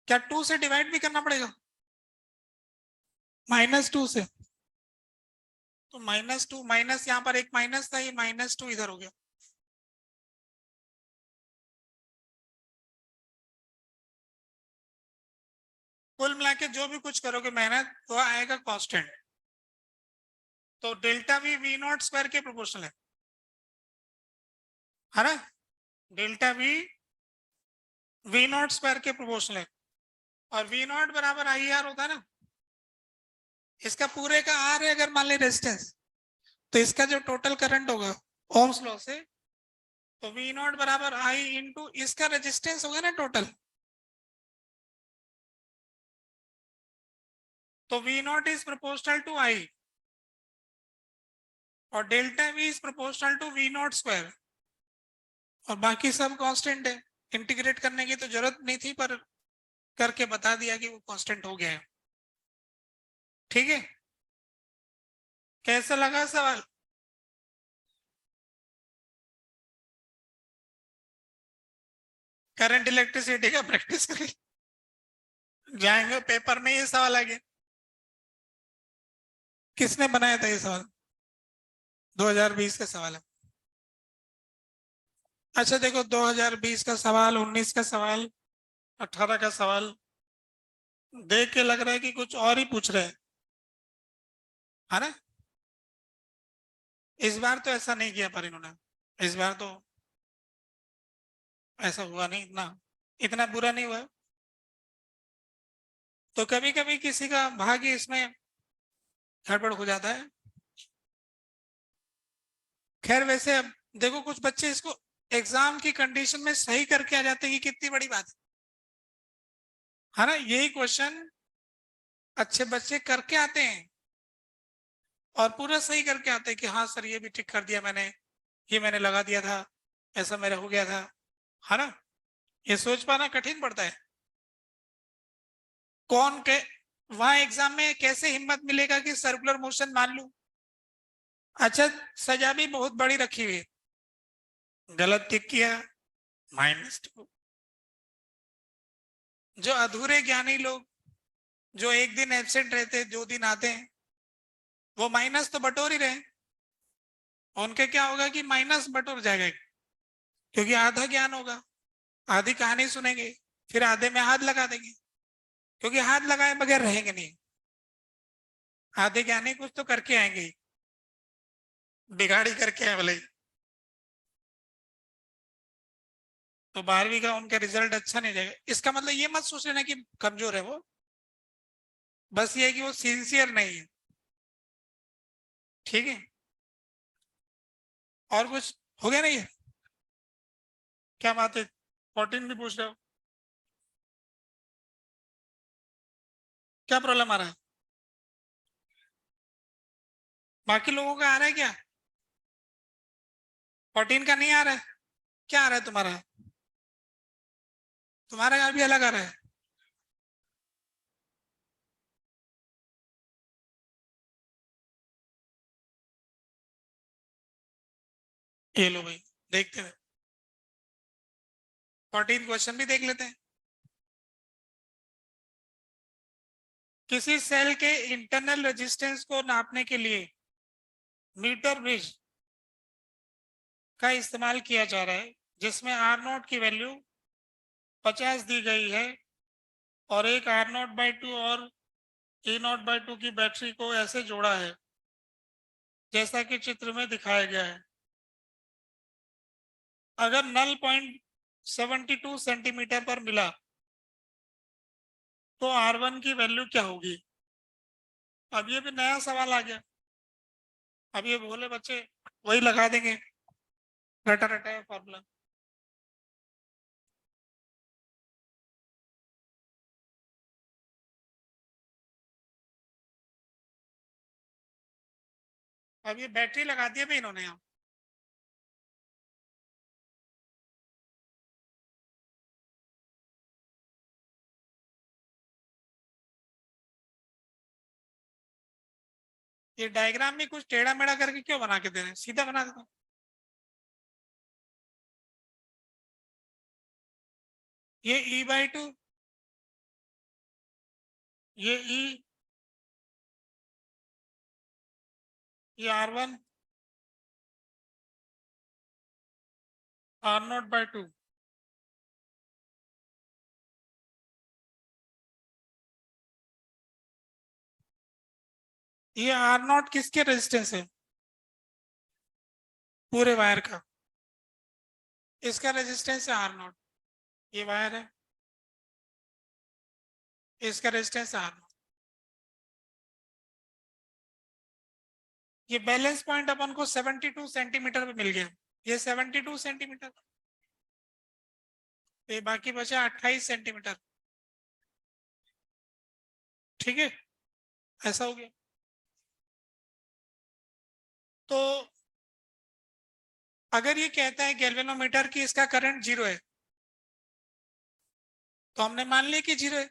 क्या 2 से डिवाइड भी करना पड़ेगा? -2 से, तो -2 माइनस, यहाँ पर एक माइनस था, ये -2 इधर हो गया। कुल मिला के जो भी कुछ करोगे मेहनत, वो आएगा कांस्टेंट। तो डेल्टा v v0² के प्रोपोर्शनल है ना, डेल्टा v v0² के प्रोपोर्शनल है, और v0 बराबर IR होता है ना, इसका पूरे का R है अगर मान ले रेजिस्टेंस, तो इसका जो टोटल करंट होगा ओम्स लॉ से, तो v0 बराबर I इंटू इसका रेजिस्टेंस होगा ना टोटल, तो v0 is proportional to I और delta v is proportional to v0², और बाकी सब कांस्टेंट है। इंटीग्रेट करने की तो जरूरत नहीं थी, पर करके बता दिया कि वो कांस्टेंट हो गया है। ठीक है, कैसा लगा सवाल? करंट इलेक्ट्रिसिटी का प्रैक्टिस करें, जाएंगे पेपर में ये सवाल आ गया। किसने बनाया था ये सवाल? 2020 का सवाल है। अच्छा देखो, 2020 का सवाल, 19 का सवाल, 18 का सवाल देख के लग रहा है कि कुछ और ही पूछ रहे हैं, है ना? इस बार तो ऐसा नहीं किया पर इन्होंने, इस बार तो ऐसा हुआ नहीं, इतना इतना बुरा नहीं हुआ। तो कभी कभी किसी का भाग्य इसमें गड़बड़ हो जाता है। खैर वैसे अब देखो, कुछ बच्चे इसको एग्जाम की कंडीशन में सही करके आ जाते हैं, कि कितनी बड़ी बात है ना? यही क्वेश्चन अच्छे बच्चे करके आते हैं और पूरा सही करके आते हैं कि हाँ सर ये भी ठीक कर दिया मैंने, ये मैंने लगा दिया था, ऐसा मेरा हो गया था, है ना? ये सोच पाना कठिन पड़ता है। कौन के वहां एग्जाम में कैसे हिम्मत मिलेगा कि सर्कुलर मोशन मान लूं? अच्छा, सजा भी बहुत बड़ी रखी हुई है, गलत टिक किया -2। जो अधूरे ज्ञानी लोग, जो एक दिन एब्सेंट रहते, 2 दिन आते हैं, वो माइनस तो बटोर ही रहे, उनके क्या होगा कि माइनस बटोर जाएगा, क्योंकि आधा ज्ञान होगा, आधी कहानी सुनेंगे, फिर आधे में हाथ लगा देंगे, क्योंकि हाथ लगाए बगैर रहेंगे नहीं। आधे ज्ञानी कुछ तो करके आएंगे, बिगाड़ी करके आए भले, तो 12वीं का उनका रिजल्ट अच्छा नहीं जाएगा। इसका मतलब ये मत सोच लेना कि कमजोर है वो, बस ये है कि वो सिंसियर नहीं है। ठीक है, और कुछ हो गया नहीं है? क्या बात है, 14 भी पूछ रहे हो? क्या प्रॉब्लम आ रहा है? बाकी लोगों का आ रहा है क्या? 14 का नहीं आ रहा है? क्या आ रहा है तुम्हारा? तुम्हारा यहाँ भी अलग आ रहा है। ये लो भाई, देखते हैं। 14 क्वेश्चन भी देख लेते हैं। किसी सेल के इंटरनल रेजिस्टेंस को नापने के लिए मीटर ब्रिज का इस्तेमाल किया जा रहा है, जिसमें आर नोट की वैल्यू 50 दी गई है और एक आर नोट बाई टू और ई नोट बाई टू की बैटरी को ऐसे जोड़ा है जैसा कि चित्र में दिखाया गया है। अगर नल पॉइंट 72 सेंटीमीटर पर मिला तो R1 की वैल्यू क्या होगी? अब ये भी नया सवाल आ गया। अब ये बोले बच्चे वही लगा देंगे, रटा रटा है फॉर्मूला। अब ये बैटरी लगा दी है इन्होंने यहाँ। ये डायग्राम में कुछ टेढ़ा मेढ़ा करके क्यों बना के दे रहे हैं? सीधा बना देता हूँ। ये E/2, ये E, ये R1, R0/2। ये R0 किसके रेजिस्टेंस है? पूरे वायर का। इसका रेजिस्टेंस है R0। ये वायर है, इसका रेजिस्टेंस R0। ये बैलेंस पॉइंट अपन को 72 सेंटीमीटर पे मिल गया। ये 72 सेंटीमीटर, ये बाकी बचा 28 सेंटीमीटर। ठीक है, ऐसा हो गया। तो अगर ये कहता है गैल्वेनोमीटर की इसका करंट 0 है, तो हमने मान लिया कि 0 है।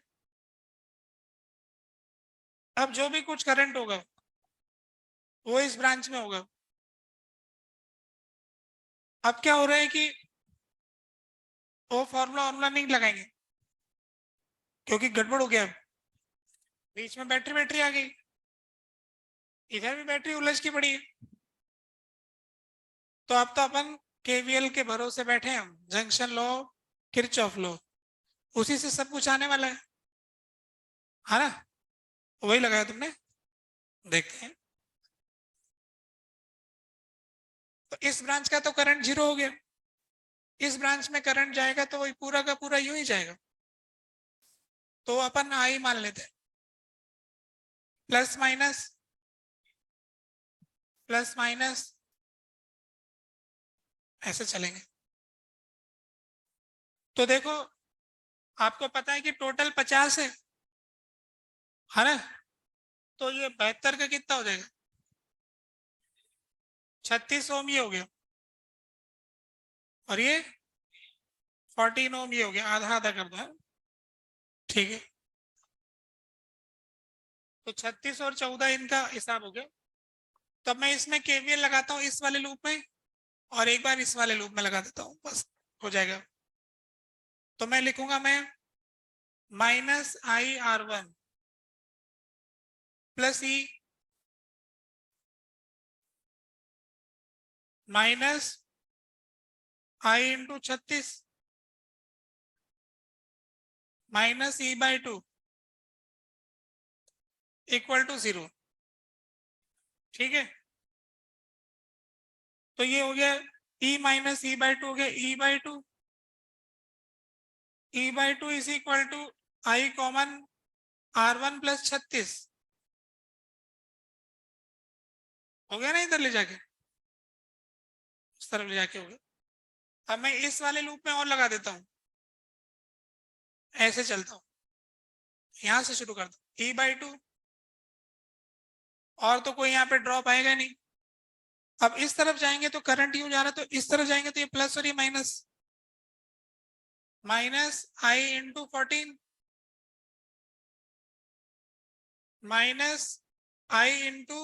अब जो भी कुछ करंट होगा वो इस ब्रांच में होगा। अब क्या हो रहा है कि वो फॉर्मूला नहीं लगाएंगे क्योंकि गड़बड़ हो गया। बीच में बैटरी बैटरी आ गई, इधर भी बैटरी उलझ की पड़ी है। तो अब तो अपन केवीएल के भरोसे बैठे हैं, हम जंक्शन लॉ, किरचॉफ लॉ, उसी से सब कुछ आने वाला है ना? वही लगाया तुमने, देखते हैं। तो इस ब्रांच का तो करंट 0 हो गया, इस ब्रांच में करंट जाएगा तो वही पूरा का पूरा यूं ही जाएगा। तो अपन आई मान लेते हैं, प्लस माइनस प्लस माइनस ऐसे चलेंगे। तो देखो, आपको पता है कि टोटल 50 है ना? तो ये 72 का कितना हो जाएगा? 36 ओम ये हो गया, और ये 14 ओम ये हो गया। आधा आधा कर दो है? ठीक है। तो 36 और 14 इनका हिसाब हो गया। तब मैं इसमें केवीएल लगाता हूँ इस वाले लूप में, और एक बार इस वाले लूप में लगा देता हूँ, बस हो जाएगा। तो मैं लिखूंगा, मैं -IR1 plus E minus I × 36 minus E/2 equal to 0। ठीक है, तो ये हो गया E माइनस E/2 हो गया E/2। E/2 is equal to I common R1 plus 36 हो गया ना, इधर ले जाके इस तरफ ले जाके हो गया। अब मैं इस वाले लूप में और लगा देता हूँ, ऐसे चलता हूँ, यहां से शुरू करता हूँ E/2 और तो कोई यहाँ पे ड्रॉप आएगा नहीं। अब इस तरफ जाएंगे तो करंट यूं जा रहा है, तो इस तरफ जाएंगे तो ये प्लस और ये माइनस, माइनस आई इंटू 14 माइनस आई इंटू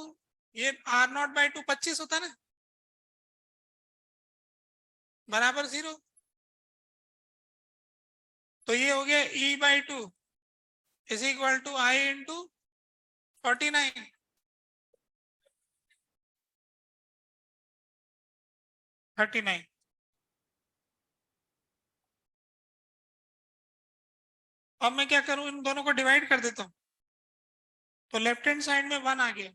ये आर नॉट बाई 2 25 होता है ना, बराबर 0। तो ये हो गया E by 2 is equal to I into 49। 39। अब मैं क्या करूं, इन दोनों को डिवाइड कर देता हूं, तो लेफ्ट हैंड साइड में 1 आ गया,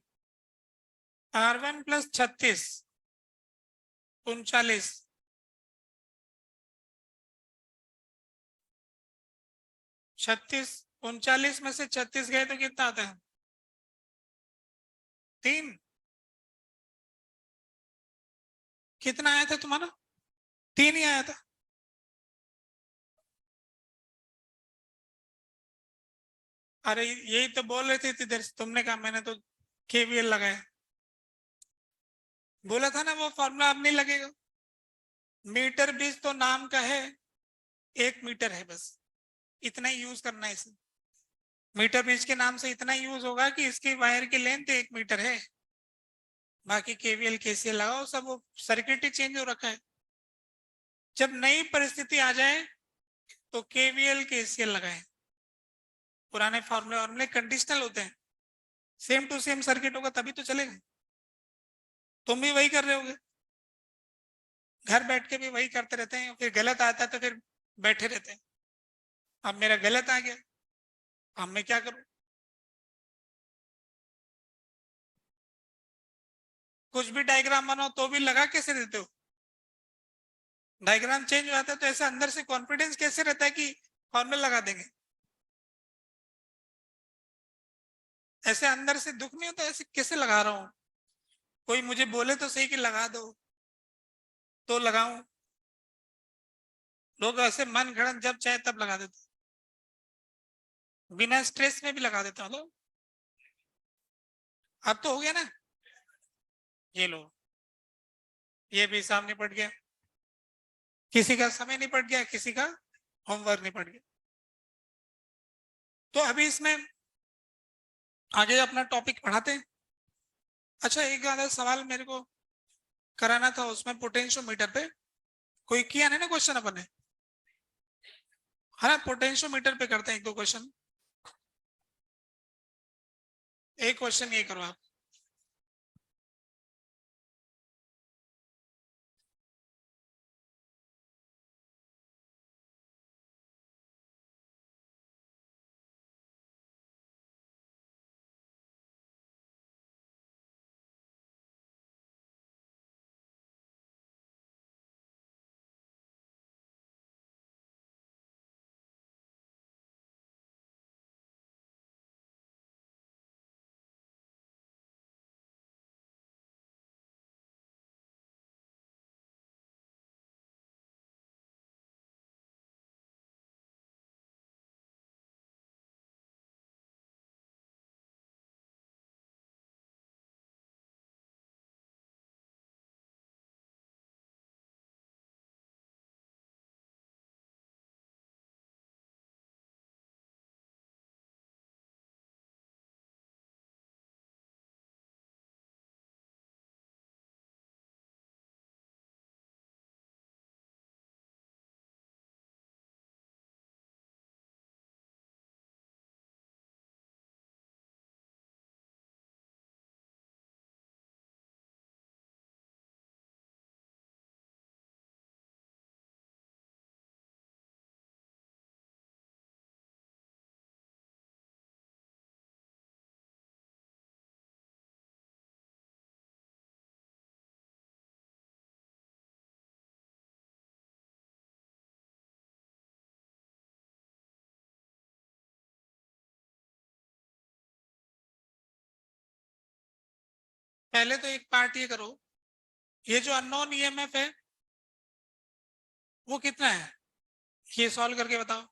R1 प्लस 36 39, 36 39 में से 36 गए तो कितना आता है, 3। कितना आया था तुम्हारा, 3 ही आया था। अरे यही तो बोल रहे थे इधर से, तुमने कहा, मैंने तो केवीएल लगाया, बोला था ना वो फॉर्मूला अब नहीं लगेगा। मीटर बीज तो नाम का है, 1 मीटर है बस, इतना ही यूज करना है इसे। मीटर बीज के नाम से इतना यूज होगा कि इसकी वायर की लेंथ 1 मीटर है, बाकी केवीएल केसीएल लगाओ सब, वो सर्किट ही चेंज हो रखा है। जब नई परिस्थिति आ जाए तो केवीएल केसीएल लगाए, पुराने फॉर्मूले और कंडीशनल होते हैं, सेम टू सेम सर्किट होगा तभी तो चलेगा। तुम भी वही कर रहे होगे, घर बैठ के भी वही करते रहते हैं, फिर गलत आता है तो फिर बैठे रहते हैं। अब मेरा गलत आ गया, अब मैं क्या करूं, कुछ भी डायग्राम बनाओ तो भी लगा कैसे देते हो, डायग्राम चेंज हो जाता है तो ऐसे अंदर से कॉन्फिडेंस कैसे रहता है कि फॉर्मूला लगा देंगे, ऐसे अंदर से दुख नहीं होता, ऐसे कैसे लगा रहा हूं, कोई मुझे बोले तो सही कि लगा दो तो लगाऊं, लोग ऐसे मन घड़न जब चाहे तब लगा देते, बिना स्ट्रेस में भी लगा देता हूं लोग। अब तो हो गया ना, ये लो, ये भी सामने पड़ गया, किसी का समय नहीं पड़ गया, किसी का होमवर्क नहीं पड़ गया। तो अभी इसमें आगे अपना टॉपिक पढ़ाते हैं। अच्छा, एक आधा सवाल मेरे को कराना था उसमें, पोटेंशियोमीटर पे कोई किया नहीं ना क्वेश्चन अपन ने, है ना, पोटेंशियोमीटर पे करते हैं 1-2 क्वेश्चन। एक क्वेश्चन ये करो आप, पहले तो एक पार्ट ये करो, ये जो अननोन ईएमएफ है वो कितना है, ये सॉल्व करके बताओ।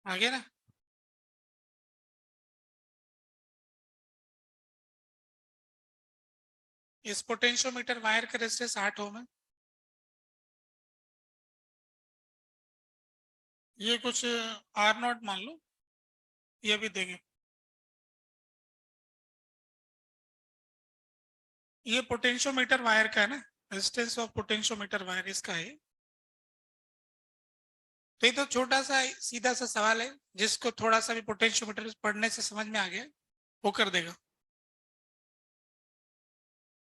आगे ना, इस पोटेंशियोमीटर वायर का रेजिस्टेंस 8 ओम है। ये कुछ R0 मान लो, ये भी देंगे। ये पोटेंशियोमीटर वायर का है ना, रेजिस्टेंस ऑफ पोटेंशियोमीटर वायर इसका है। तो ये तो छोटा सा सीधा सा सवाल है, जिसको थोड़ा सा भी पोटेंशियोमीटर पढ़ने से समझ में आ गया वो कर देगा।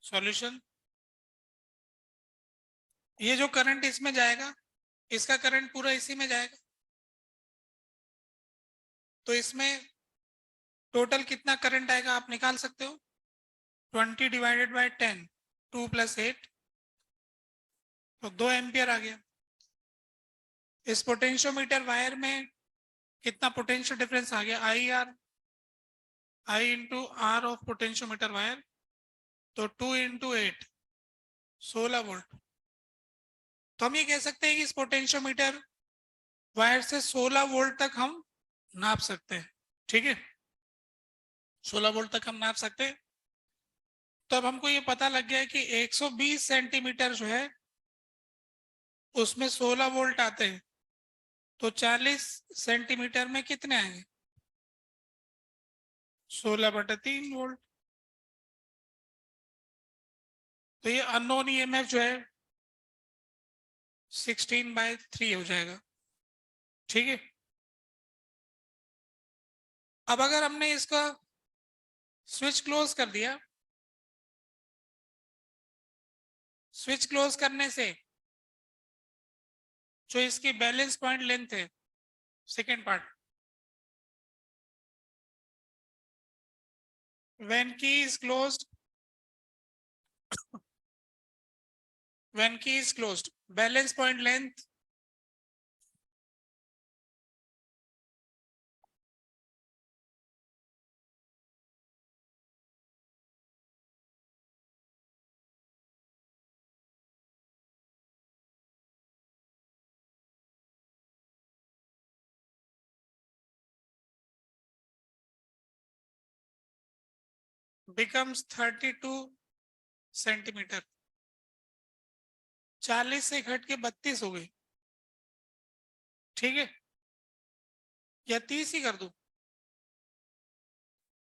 सॉल्यूशन, ये जो करंट इसमें जाएगा, इसका करंट पूरा इसी में जाएगा, तो इसमें टोटल कितना करंट आएगा आप निकाल सकते हो। 20 डिवाइडेड बाय 10, 2 + 8, तो 2 एम्पियर आ गया। इस पोटेंशियोमीटर वायर में कितना पोटेंशियल डिफरेंस आ गया, I into R of potentiometer wire, तो 2 इंटू 8, 16 वोल्ट। तो हम ये कह सकते हैं कि इस पोटेंशियोमीटर वायर से 16 वोल्ट तक हम नाप सकते हैं। ठीक है, 16 वोल्ट तक हम नाप सकते हैं। तो अब हमको ये पता लग गया है कि 120 सेंटीमीटर जो है उसमें 16 वोल्ट आते हैं, तो 40 सेंटीमीटर में कितने आएंगे, 16/3 वोल्ट। तो ये अननोन ईएमएफ जो है 16/3 हो जाएगा। ठीक है, अब अगर हमने इसका स्विच क्लोज कर दिया, स्विच क्लोज करने से जो इसकी बैलेंस पॉइंट लेंथ है, सेकेंड पार्ट, व्हेन की इज क्लोज्ड, व्हेन की is closed, balance point length becomes 32 centimetre. 40 से घट के 32 हो गई। ठीक है, या 30 ही कर दूं,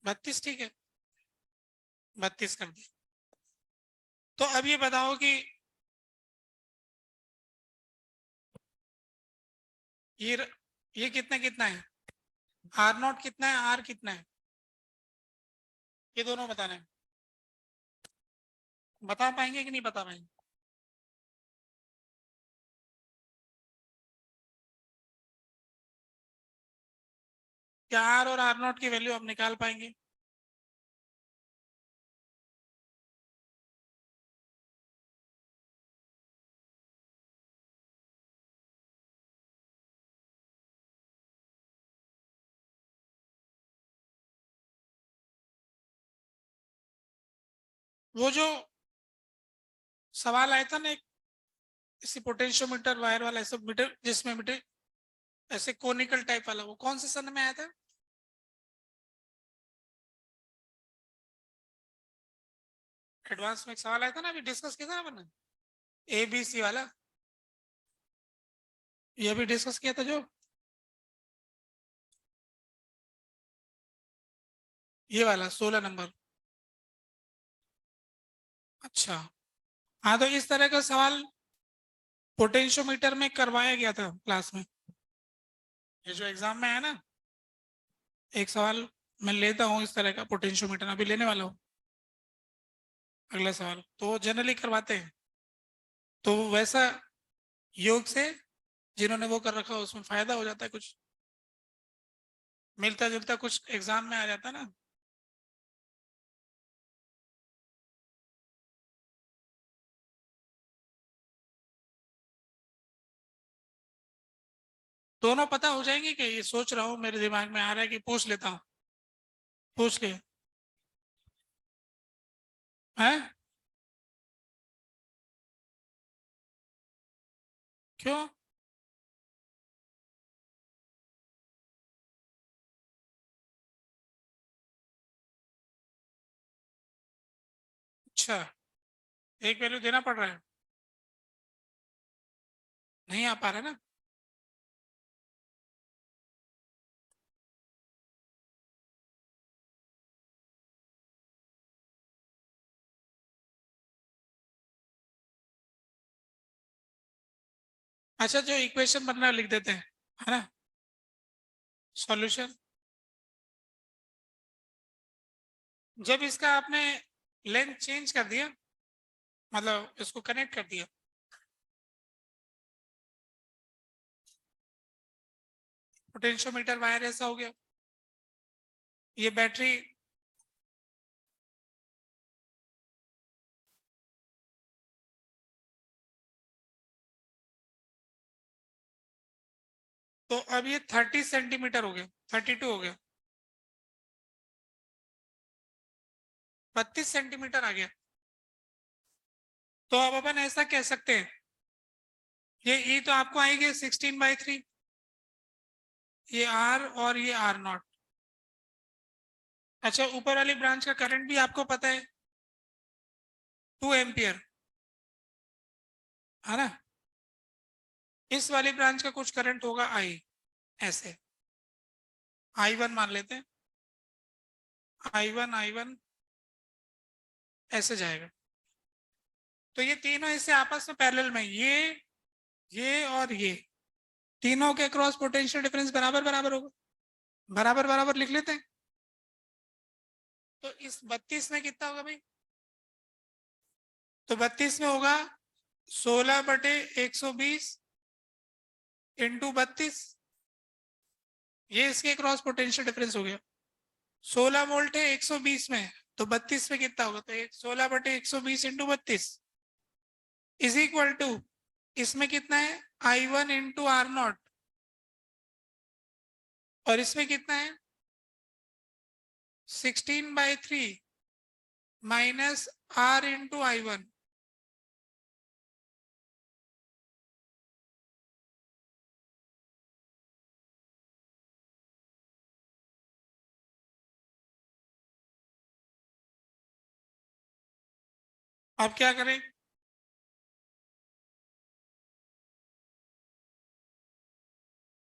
32 ठीक है, 32 कर दी। तो अब ये बताओ कि ये ये कितना कितना है, R0 कितना है, R कितना है, ये दोनों बताना है। बता पाएंगे कि नहीं बता पाएंगे। क्या R और R0 की वैल्यू आप निकाल पाएंगे। वो जो सवाल आया था ना, एक इसी पोटेंशियोमीटर वायर वाला, ऐसे मीटर जिसमें मीटर ऐसे कोनिकल टाइप वाला, वो कौन से सन में आया था। एडवांस में एक सवाल आया था ना, अभी डिस्कस किया था ना मैंने, ABC वाला, ये भी डिस्कस किया था जो, ये वाला 16 नंबर। अच्छा, हाँ, तो इस तरह का सवाल पोटेंशियोमीटर में करवाया गया था क्लास में। ये जो एग्जाम में है ना, एक सवाल मैं लेता हूँ इस तरह का, पोटेंशियोमीटर अभी लेने वाला हूँ, अगला सवाल तो जनरली करवाते हैं। तो वैसा योग से जिन्होंने वो कर रखा हो उसमें फायदा हो जाता है, कुछ मिलता जुलता कुछ एग्जाम में आ जाता है ना। दोनों पता हो जाएंगे कि, ये सोच रहा हूँ, मेरे दिमाग में आ रहा है कि पूछ लेता हूँ, पूछ ले। हैं, क्यों। अच्छा, एक वैल्यू देना पड़ रहा है, नहीं आ पा रहा ना। अच्छा, जो इक्वेशन बनना है लिख देते हैं, है ना। सॉल्यूशन, जब इसका आपने लेंथ चेंज कर दिया, मतलब इसको कनेक्ट कर दिया, पोटेंशियोमीटर वायर ऐसा हो गया, ये बैटरी, तो अब ये 30 सेंटीमीटर हो गया, 32 हो गया, 32 सेंटीमीटर आ गया। तो अब अपन ऐसा कह सकते हैं, ये ई तो आपको आएगी 16/3, ये आर और ये आर नॉट। अच्छा, ऊपर वाली ब्रांच का करंट भी आपको पता है, 2 एम्पियर, है ना। इस वाली ब्रांच का कुछ करंट होगा आई, ऐसे I1 मान लेते हैं, I1 ऐसे जाएगा। तो ये तीनों ऐसे आपस में पैरेलल में, ये और ये तीनों के क्रॉस पोटेंशियल डिफरेंस बराबर बराबर होगा, बराबर बराबर लिख लेते हैं। तो इस 32 में कितना होगा भाई, तो 32 में होगा 16/120 इंटू 32, ये इसके क्रॉस पोटेंशियल डिफरेंस हो गया। 16 वोल्ट है 120 में, तो 32 में कितना होगा, तो 16/120 इंटू 32 इज इक्वल टू, इसमें कितना है I1 इंटू आर नॉट, और इसमें कितना है 16/3 माइनस आर इंटू I1। अब क्या करें,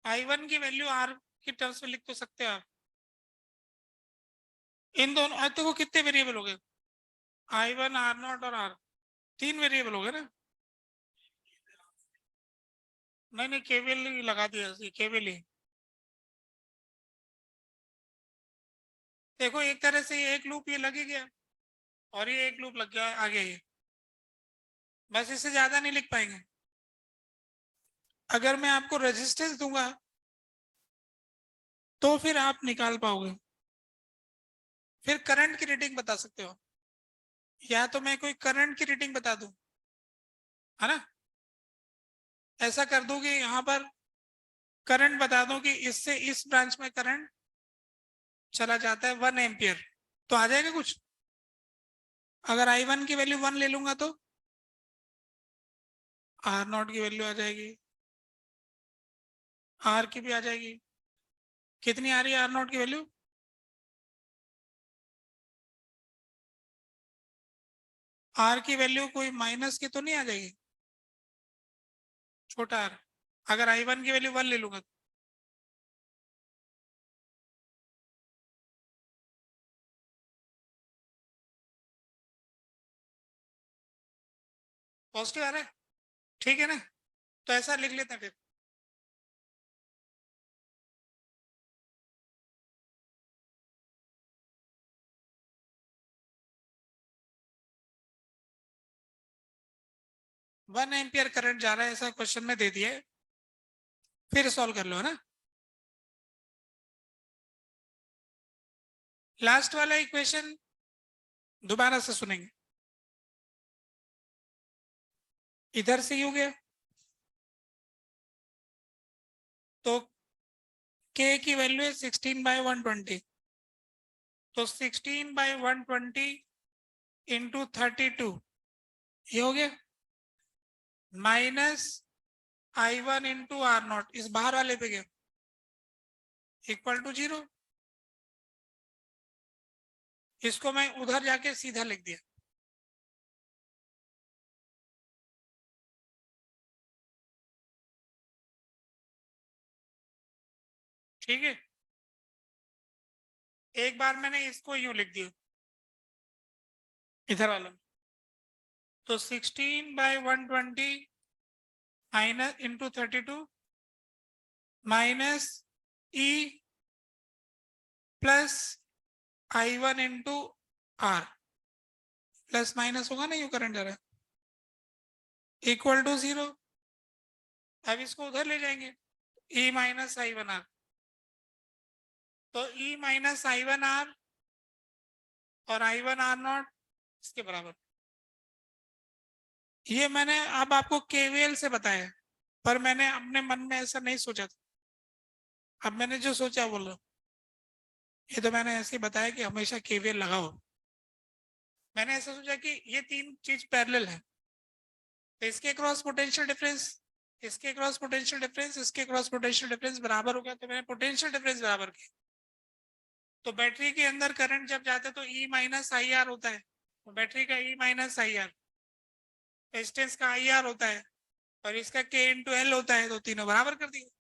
I1 की वैल्यू आर की टर्म्स में लिख तो सकते हैं आप, इन दोनों, अब देखो कितने वेरिएबल हो गए, I1 आर नॉट और आर, 3 वेरिएबल हो गए ना। नहीं नहीं, केवीएल ही लगा दिया, केवीएल ही। देखो एक तरह से ये एक लूप ये लग ही गया, और ये एक लूप लग गया आगे, ये बस, इससे ज्यादा नहीं लिख पाएंगे। अगर मैं आपको रेजिस्टेंस दूंगा तो फिर आप निकाल पाओगे, फिर करंट की रीडिंग बता सकते हो, या तो मैं कोई करंट की रीडिंग बता दूं, है ना। ऐसा कर दूं कि यहाँ पर करंट बता दूं कि इससे इस ब्रांच में करंट चला जाता है 1 एम्पियर, तो आ जाएगा कुछ। अगर I1 की वैल्यू 1 ले लूंगा तो आर नॉट की वैल्यू आ जाएगी, आर की भी आ जाएगी। कितनी आ रही है आर नॉट की वैल्यू, आर की वैल्यू कोई माइनस की तो नहीं आ जाएगी, छोटा आर, अगर I1 की वैल्यू 1 ले लूंगा तो। पॉजिटिव आ रहा है, ठीक है ना। तो ऐसा लिख लेते हैं फिर, 1 एम्पियर करंट जा रहा है, ऐसा क्वेश्चन में दे दिया है, फिर सॉल्व कर लो, है ना। लास्ट वाला इक्वेशन दोबारा से सुनेंगे, इधर से ही हो गया, तो k की वैल्यू है 16/120, तो 16/120 इंटू 32, ये हो गया, minus I1 into are not, इस बाहर वाले पे गया, इक्वल टू 0। इसको मैं उधर जाके सीधा लिख दिया, ठीक है, एक बार मैंने इसको यूं लिख दिया इधर वाला, तो 16/120 minus into 32 minus E plus I1 into R, plus minus होगा ना, यू करंट जा रहा है, इक्वल टू 0। अब इसको उधर ले जाएंगे, E माइनस I1R, तो E माइनस I1R और I1R0 इसके बराबर। ये मैंने अब आपको KVL से बताया, पर मैंने अपने मन में ऐसा नहीं सोचा था, अब मैंने जो सोचा बोल रहा हूं। ये तो मैंने ऐसे ही बताया कि हमेशा KVL लगाओ। मैंने ऐसा सोचा कि ये तीन चीज पैरेलल है, तो इसके क्रॉस पोटेंशियल डिफरेंस, इसके क्रॉस पोटेंशियल डिफरेंस, इसके क्रॉस पोटेंशियल डिफरेंस बराबर हो गया, तो मैंने पोटेंशियल डिफरेंस बराबर किया। तो बैटरी के अंदर करंट जब जाता है तो E माइनस IR होता है, तो बैटरी का E माइनस IR, रेजिस्टेंस का IR होता है, और इसका K इंटू L होता है, तो तीनों बराबर कर दिए।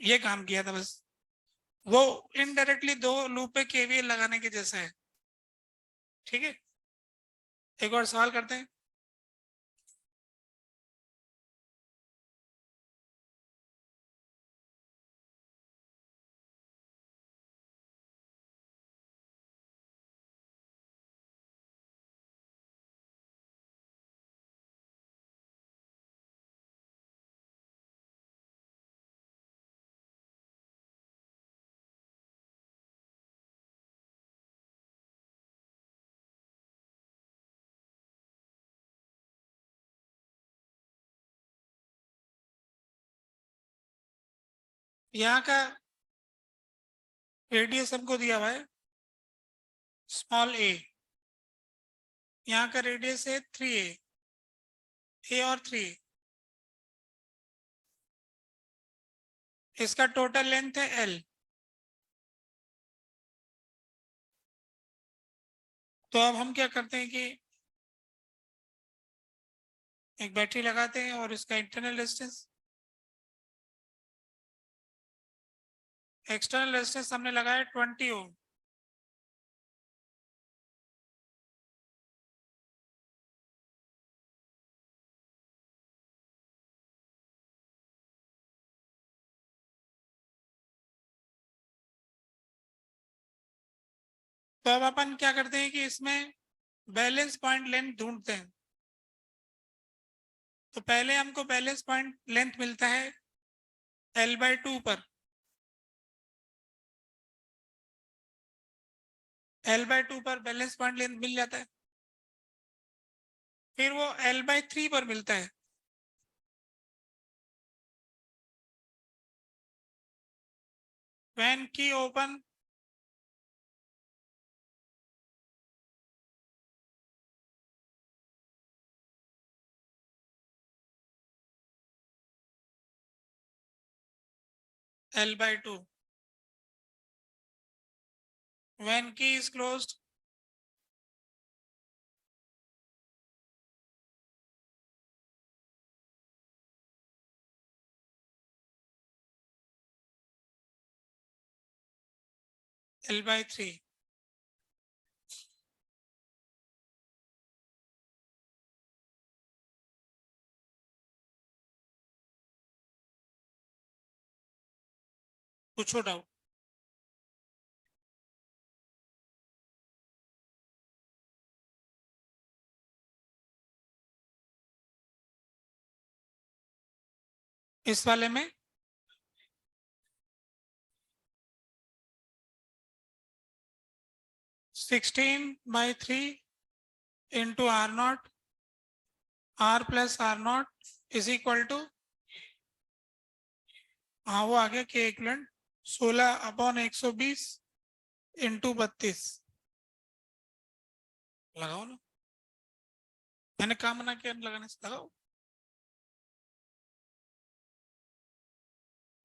ये काम किया था बस, वो इनडायरेक्टली दो लूप पे KVL लगाने के जैसा है। ठीक है, एक और सवाल करते हैं। यहाँ का रेडियस हमको दिया हुआ है स्मॉल a, यहाँ का रेडियस है 3a, a और 3a, इसका टोटल लेंथ है L। तो अब हम क्या करते हैं कि एक बैटरी लगाते हैं और इसका इंटरनल रेजिस्टेंस, एक्सटर्नल रेजिस्टेंस हमने लगाया 20 ओम, तो अब अपन क्या करते हैं कि इसमें बैलेंस पॉइंट लेंथ ढूंढते हैं। तो पहले हमको बैलेंस पॉइंट लेंथ मिलता है L/2 पर, L/2 पर बैलेंस पॉइंट लेंथ मिल जाता है, फिर वो L/3 पर मिलता है, व्हेन की open L/2, when key is closed L/3। पूछो डाउट। इस वाले में 16/3 into R0, R plus R0 is equal to, हाँ वो आ गया के इक्वलेंट 16/120 इंटू 32। लगाओ ना, मैंने काम मना किया लगाने से, लगाओ,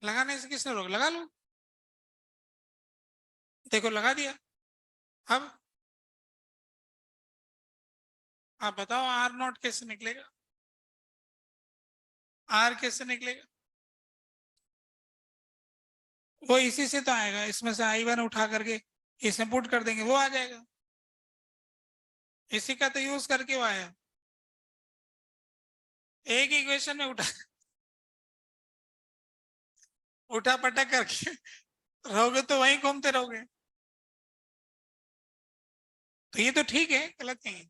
लगाने से किसने रोक, लगा लो, देखो लगा दिया। अब आप बताओ R0 कैसे निकलेगा, R कैसे निकलेगा। वो इसी से तो आएगा, इसमें से I1 उठा करके इसमें पुट कर देंगे, वो आ जाएगा। इसी का तो यूज करके वो आया, एक इक्वेशन में उठा उठा पटक करके रहोगे तो वहीं घूमते रहोगे। तो ये तो ठीक है, गलत नहीं है।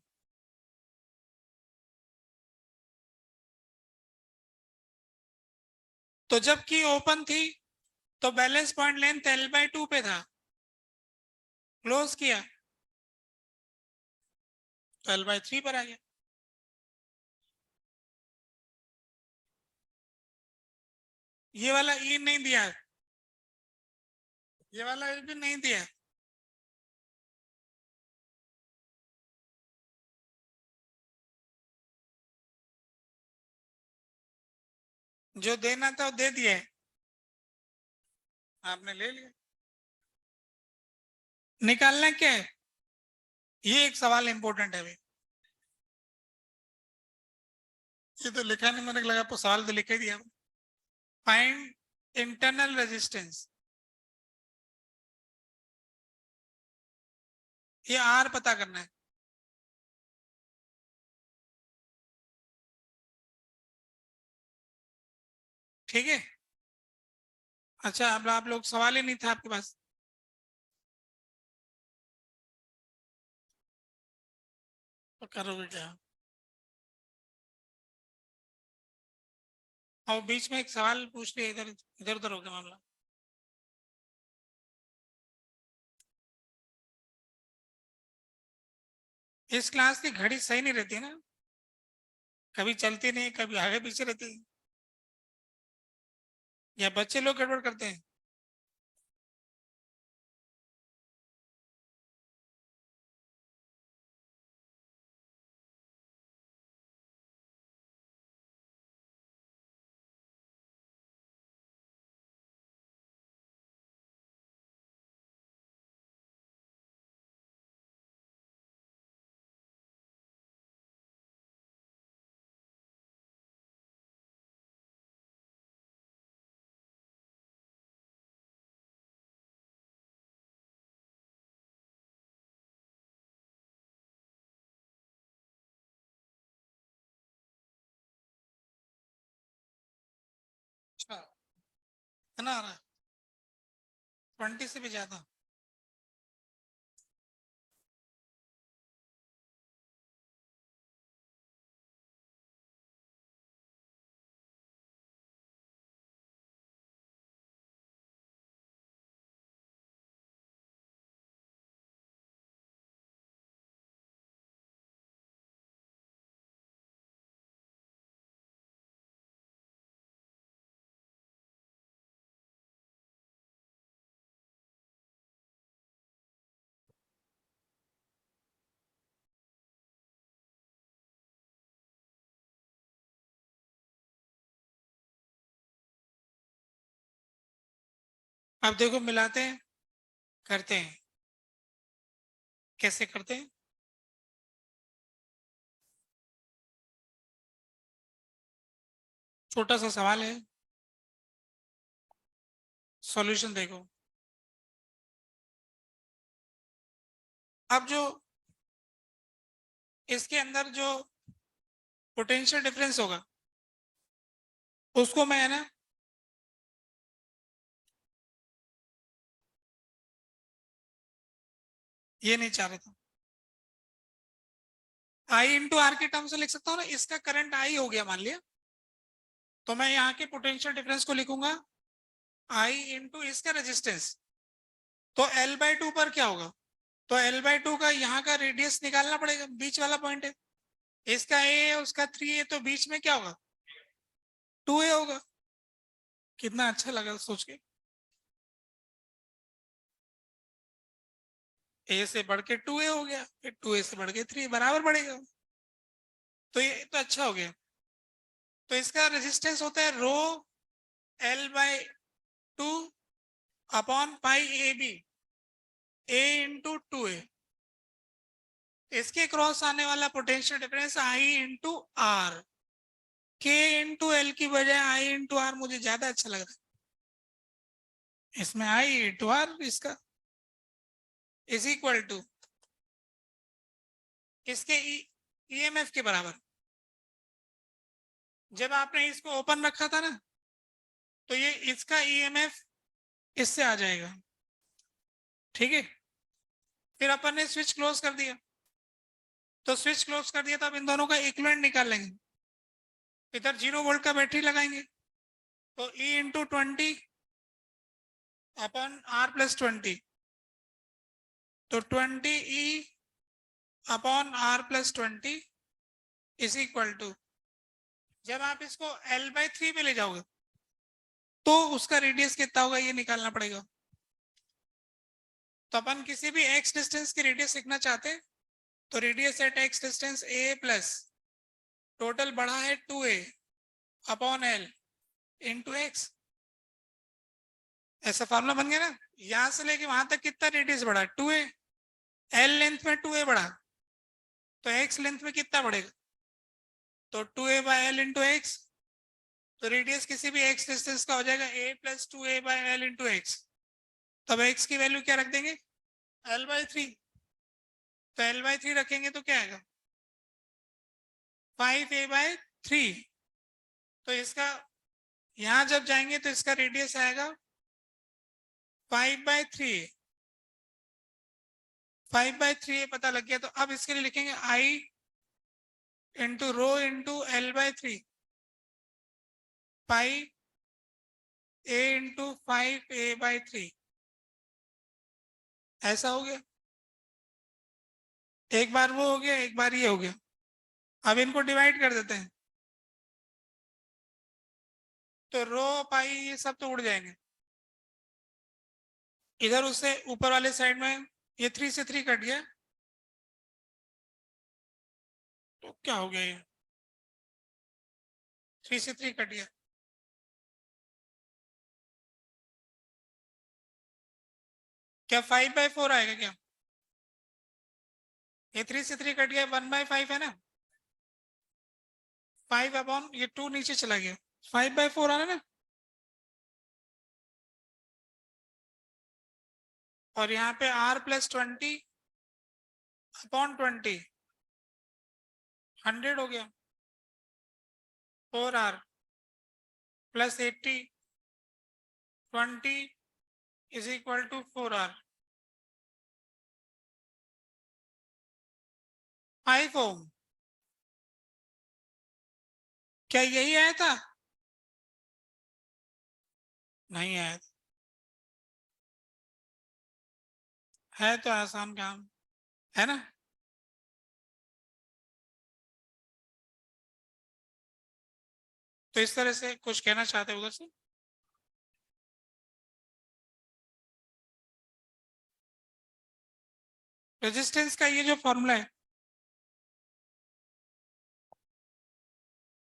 तो जब की ओपन थी तो बैलेंस पॉइंट लेंथ L/2 पे था, क्लोज किया तो L/3 पर आ गया। ये वाला ई नहीं दिया, ये वाला भी नहीं दिया। जो देना था वो दे दिया है, आपने ले लिया। निकालना क्या है, ये एक सवाल इंपॉर्टेंट है भाई। ये तो लिखा नहीं, मैंने लगा सवाल तो लिख ही दिया। फाइंड इंटरनल रेजिस्टेंस, ये आर पता करना है। ठीक है। अच्छा, अब आप लोग, सवाल ही नहीं था आपके पास, तो करोगे क्या? और बीच में एक सवाल पूछ लिया, इधर इधर उधर हो गया मामला। इस क्लास की घड़ी सही नहीं रहती ना, कभी चलती नहीं, कभी आगे पीछे रहती है, या बच्चे लोग गड़बड़ करते हैं। अच्छा, इतना आ रहा है, 20 से भी ज्यादा। अब देखो, मिलाते हैं, करते हैं, कैसे करते हैं। छोटा सा सवाल है, सॉल्यूशन देखो। अब जो इसके अंदर जो पोटेंशियल डिफरेंस होगा, उसको मैं, है ना, ये नहीं चाह रहा था, आई इंटू आर के टर्म से लिख सकता हूँ ना। इसका करंट आई हो गया मान लिया, तो मैं यहाँ के पोटेंशियल डिफरेंस को लिखूंगा आई इंटू इसका रेजिस्टेंस। तो L/2 पर क्या होगा, तो L/2 का यहाँ का रेडियस निकालना पड़ेगा, बीच वाला पॉइंट है, इसका ए है, उसका 3 है, तो बीच में क्या होगा, 2a होगा। कितना अच्छा लगा सोच के, ए से बढ़ के 2a हो गया, फिर 2a से बढ़ के 3 बराबर बढ़ेगा। तो ये तो अच्छा हो गया। तो इसका रेजिस्टेंस होता है rho L/2 upon pi A B, A into 2a। इसके क्रॉस आने वाला potential difference I into R, K into L की बजाय आई इंटू आर मुझे ज्यादा अच्छा लग रहा है। इसमें आई टू आर इसका इज इक्वल टू इसके ईएमएफ के बराबर। जब आपने इसको ओपन रखा था ना, तो ये इसका ईएमएफ इससे आ जाएगा, ठीक है। फिर अपन ने स्विच क्लोज कर दिया, तो स्विच क्लोज कर दिया तो अब इन दोनों का इक्विवेलेंट निकाल लेंगे। इधर 0 वोल्ट का बैटरी लगाएंगे, तो E into 20 upon R plus 20, तो 20E upon R plus 20 is equal to, जब आप इसको L/3 में ले जाओगे तो उसका रेडियस कितना होगा ये निकालना पड़ेगा। तो अपन किसी भी x डिस्टेंस की रेडियस लिखना चाहते हैं, तो radius at x distance a plus total बढ़ा है 2a upon l into X. ऐसा फार्मूला बन गया ना। यहां से लेके वहां तक कितना रेडियस बढ़ा, 2a। l लेंथ में 2a बढ़ा, तो x लेंथ में कितना बढ़ेगा, तो 2a by L into x. तो रेडियस किसी भी x डिस्टेंस का हो जाएगा a plus 2a by L into x. तब x की वैल्यू क्या रख देंगे, l/3। तो l/3 रखेंगे तो क्या आएगा, 5a/3। तो इसका यहां जब जाएंगे तो इसका रेडियस आएगा 5/3। 5/3 पता लग गया। तो अब इसके लिए लिखेंगे I into rho into L/3 pi a into 5a/3। ऐसा हो गया, एक बार वो हो गया, एक बार ये हो गया। अब इनको डिवाइड कर देते हैं, तो रो पाई ये सब तो उड़ जाएंगे। इधर उससे ऊपर वाले साइड में ये 3 से 3 कट गया, तो क्या हो गया, ये 3 से 3 कट गया। क्या 5/4 आएगा क्या, ये 3 से 3 कट गया, 1/5 है ना। 5 अपॉन ये 2 नीचे चला गया, 5/4 आ रहा है ना। और यहाँ पे R प्लस 20 अपॉन 20 100 हो गया। 4R plus 80 20 is equal to 4R। 5 ohm, क्या यही आया था, नहीं आया था। है तो आसान काम है ना। तो इस तरह से कुछ कहना चाहते उधर से। रेजिस्टेंस का ये जो फॉर्मूला है,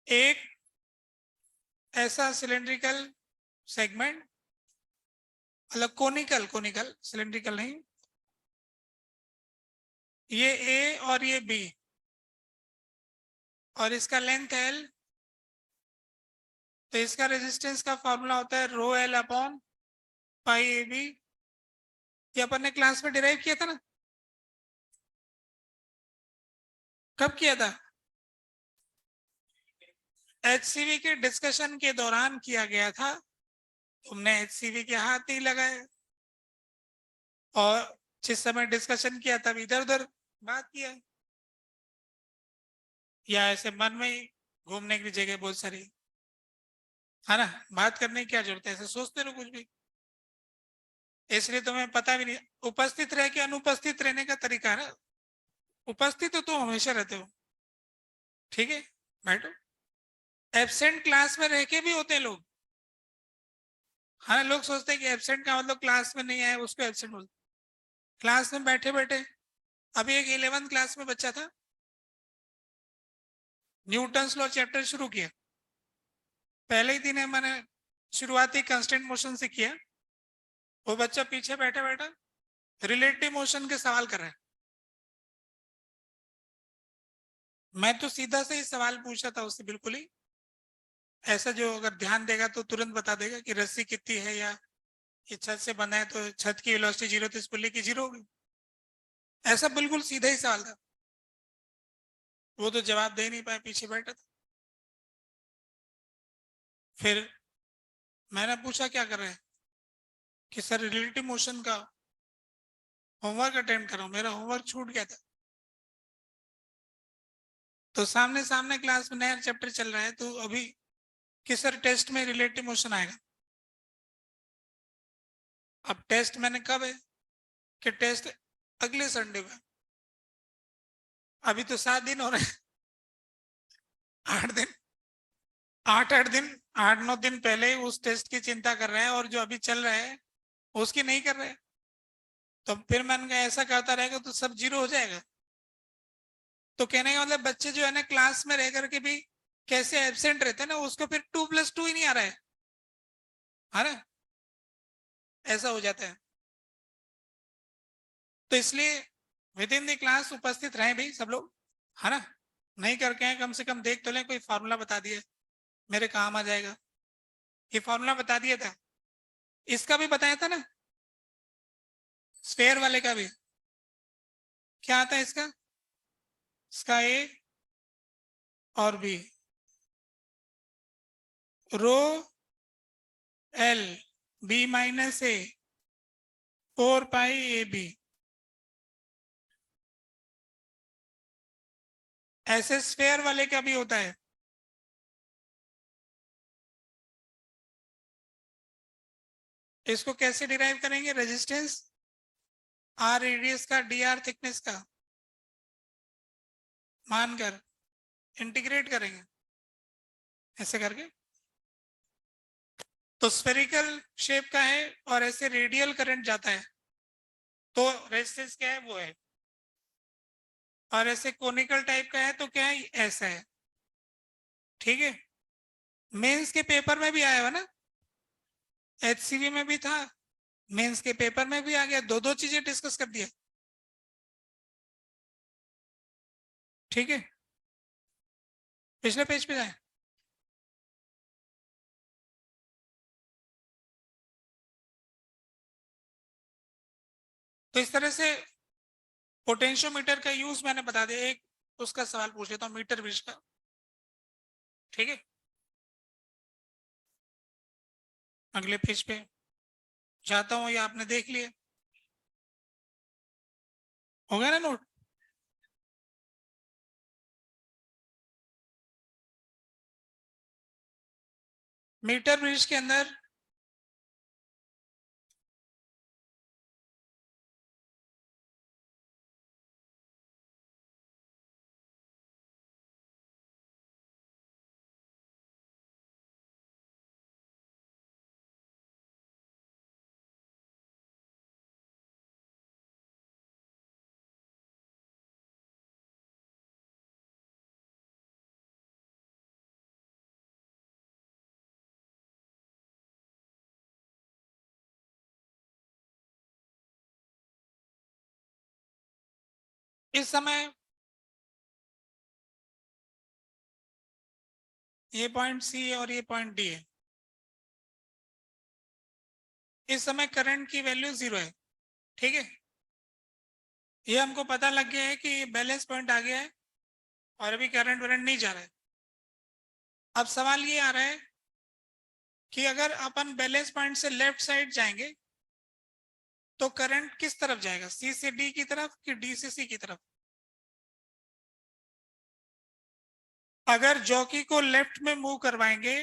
एक ऐसा सिलेंड्रिकल सेगमेंट, मतलब कोनिकल, कोनिकल सिलेंड्रिकल नहीं, ये ए और ये बी, और इसका लेंथ एल। तो इसका रेजिस्टेंस का फॉर्मूला होता है rho L upon pi A B. ये अपन ने क्लास में डिराइव किया था ना। कब किया था, एचसीवी के डिस्कशन के दौरान किया गया था। तुमने एचसीवी के हाथ नहीं लगाए, और जिस समय डिस्कशन किया तब इधर उधर बात किया, या ऐसे मन में ही घूमने की जगह बहुत सारी है ना, बात करने की क्या जरूरत है, ऐसे सोचते रहो कुछ भी। इसलिए तुम्हें पता भी नहीं, उपस्थित रह के अनुपस्थित रहने का तरीका है ना। उपस्थित तो तुम हमेशा रहते हो, ठीक है, बैठो। एब्सेंट क्लास में रह के भी होते हैं लोग। हाँ, लोग सोचते हैं कि एब्सेंट का मतलब क्लास में नहीं आया उसको एब्सेंट बोलते। क्लास में बैठे बैठे, अभी एक 11th क्लास में बच्चा था, न्यूटन्स लॉ चैप्टर शुरू किया। पहले ही दिन है, मैंने शुरुआती कांस्टेंट मोशन से किया। वो बच्चा पीछे बैठा बैठा रिलेटिव मोशन के सवाल कर रहा है। मैं तो सीधा से ही सवाल पूछा था उससे, बिल्कुल ही ऐसा जो अगर ध्यान देगा तो तुरंत बता देगा कि रस्सी कितनी है, या ये छत से बंधा है तो छत की वेलोसिटी 0 तो इस पुल्ली की 0 होगी। ऐसा बिल्कुल सीधा ही सवाल था। वो तो जवाब दे नहीं पाए, पीछे बैठा था। फिर मैंने पूछा क्या कर रहे हैं, कि सर रिलेटिव मोशन का होमवर्क अटेम्प्ट कर रहा हूँ, मेरा होमवर्क छूट गया था। तो सामने सामने क्लास में नया चैप्टर चल रहा है, तो अभी कि सर टेस्ट में रिलेटिव मोशन आएगा। अब टेस्ट मैंने कब है, कि टेस्ट अगले संडे में। अभी तो 7 दिन हो रहे हैं, 8 दिन, 8 8 दिन, 8 9 दिन पहले उस टेस्ट की चिंता कर रहे हैं, और जो अभी चल रहा है उसकी नहीं कर रहे हैं। तो फिर मैंने कहा ऐसा करता रहेगा तो सब 0 हो जाएगा। तो कहने का मतलब बच्चे जो है ना क्लास में रह करके भी कैसे एब्सेंट रहते हैं ना, उसको फिर 2 + 2 ही नहीं आ रहा है ना, ऐसा हो जाता है। तो इसलिए विद इन द क्लास उपस्थित रहे भाई सब लोग, है ना। नहीं करके हैं कम से कम देख तो लें, कोई फार्मूला बता दिया मेरे काम आ जाएगा। ये फार्मूला बता दिया था, इसका भी बताया था ना, स्फेयर वाले का भी। क्या आता है इसका, इसका ए और B, rho L B minus A 4πAB। ऐसे स्फेयर वाले का भी होता है। इसको कैसे डिराइव करेंगे, रेजिस्टेंस आर रेडियस का डी आर थिकनेस का मानकर इंटीग्रेट करेंगे ऐसे करके। तो स्फेरिकल शेप का है और ऐसे रेडियल करंट जाता है, तो रेजिस्टेंस क्या है वो है। और ऐसे कोनिकल टाइप का है तो क्या है, ऐसा है। ठीक है, मेंस के पेपर में भी आया हुआ ना, एचसीवी में भी था, मेंस के पेपर में भी आ गया, दो दो चीजें डिस्कस कर दिया। ठीक है, पिछले पेज पे जाए। तो इस तरह से पोटेंशियोमीटर का यूज मैंने बता दिया। एक उसका सवाल पूछ लेता हूँ मीटर ब्रिज का। ठीक है, अगले पेज पे जाता हूँ, ये आपने देख लिया हो गया ना नोट। मीटर ब्रिज के अंदर इस समय ये पॉइंट सी है और ये पॉइंट डी है। इस समय करंट की वैल्यू 0 है। ठीक है, ये हमको पता लग गया है कि बैलेंस पॉइंट आ गया है और अभी करंट वरंट नहीं जा रहा है। अब सवाल ये आ रहा है कि अगर अपन बैलेंस पॉइंट से लेफ्ट साइड जाएंगे तो करंट किस तरफ जाएगा, सी से डी की तरफ कि डी से सी की तरफ। अगर जॉकी को लेफ्ट में मूव करवाएंगे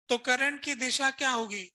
तो करंट की दिशा क्या होगी,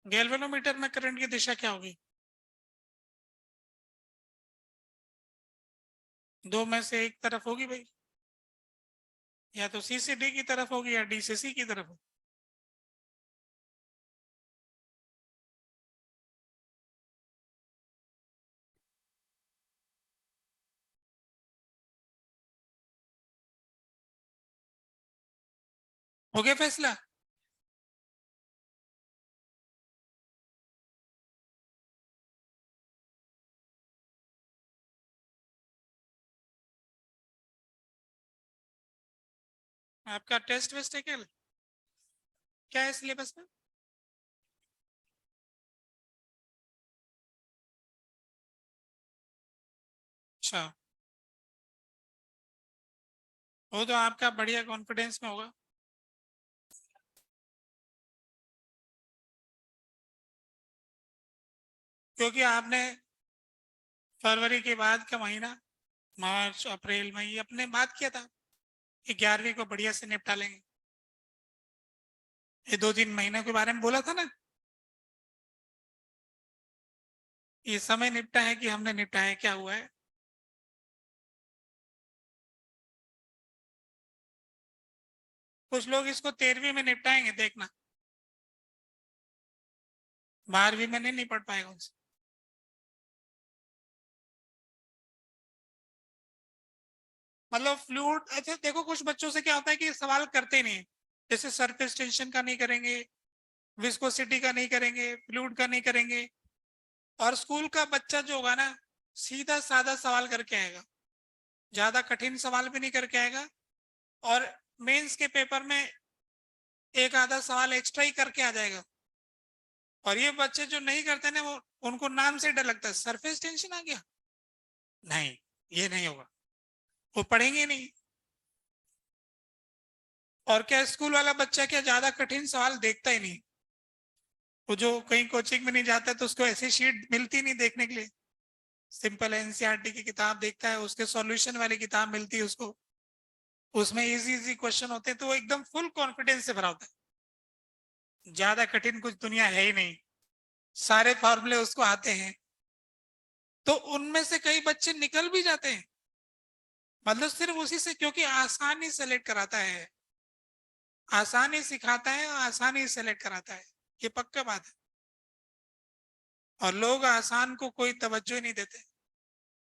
गैल्वेनोमीटर में करंट की दिशा क्या होगी। दो में से एक तरफ होगी भाई, या तो सी से डी की तरफ होगी या डी से सी की तरफ होगी। हो गया फैसला। आपका टेस्ट वेस्ट है क्या है सिलेबस में? अच्छा, वो तो आपका बढ़िया कॉन्फिडेंस में होगा। क्योंकि आपने फरवरी के बाद का महीना, मार्च अप्रैल मई, अपने बात किया था कि 11वीं को बढ़िया से निपटा लेंगे। ये 2-3 महीने के बारे में बोला था ना। ये समय निपटा है कि हमने निपटाया, क्या हुआ है? कुछ लोग इसको 13वीं में निपटाएंगे, देखना। 12वीं में नहीं निपट पाएगा उनसे। मतलब फ्लूइड, अच्छा देखो, कुछ बच्चों से क्या होता है कि सवाल करते नहीं, जैसे सरफेस टेंशन का नहीं करेंगे, विस्कोसिटी का नहीं करेंगे, फ्लूइड का नहीं करेंगे। और स्कूल का बच्चा जो होगा ना, सीधा साधा सवाल करके आएगा, ज्यादा कठिन सवाल भी नहीं करके आएगा। और मेंस के पेपर में एक आधा सवाल एक्स्ट्रा ही करके आ जाएगा। और ये बच्चे जो नहीं करते ना, वो उनको नाम से डर लगता है, सरफेस टेंशन आ गया, नहीं, ये नहीं होगा, वो पढ़ेंगे नहीं। और क्या स्कूल वाला बच्चा क्या ज्यादा कठिन सवाल देखता ही नहीं। वो जो कहीं कोचिंग में नहीं जाता तो उसको ऐसी शीट मिलती नहीं देखने के लिए। सिंपल एनसीईआरटी की किताब देखता है, उसके सॉल्यूशन वाली किताब मिलती है उसको, उसमें इजी इजी क्वेश्चन होते हैं, तो वो एकदम फुल कॉन्फिडेंस से भरा होता है, ज्यादा कठिन कुछ दुनिया है ही नहीं, सारे फॉर्मूले उसको आते हैं। तो उनमें से कई बच्चे निकल भी जाते हैं, मतलब सिर्फ उसी से, क्योंकि आसानी सेलेक्ट कराता है, आसानी सिखाता है, आसानी सेलेक्ट कराता है, ये पक्का बात है। और लोग आसान को कोई तवज्जो ही नहीं देते।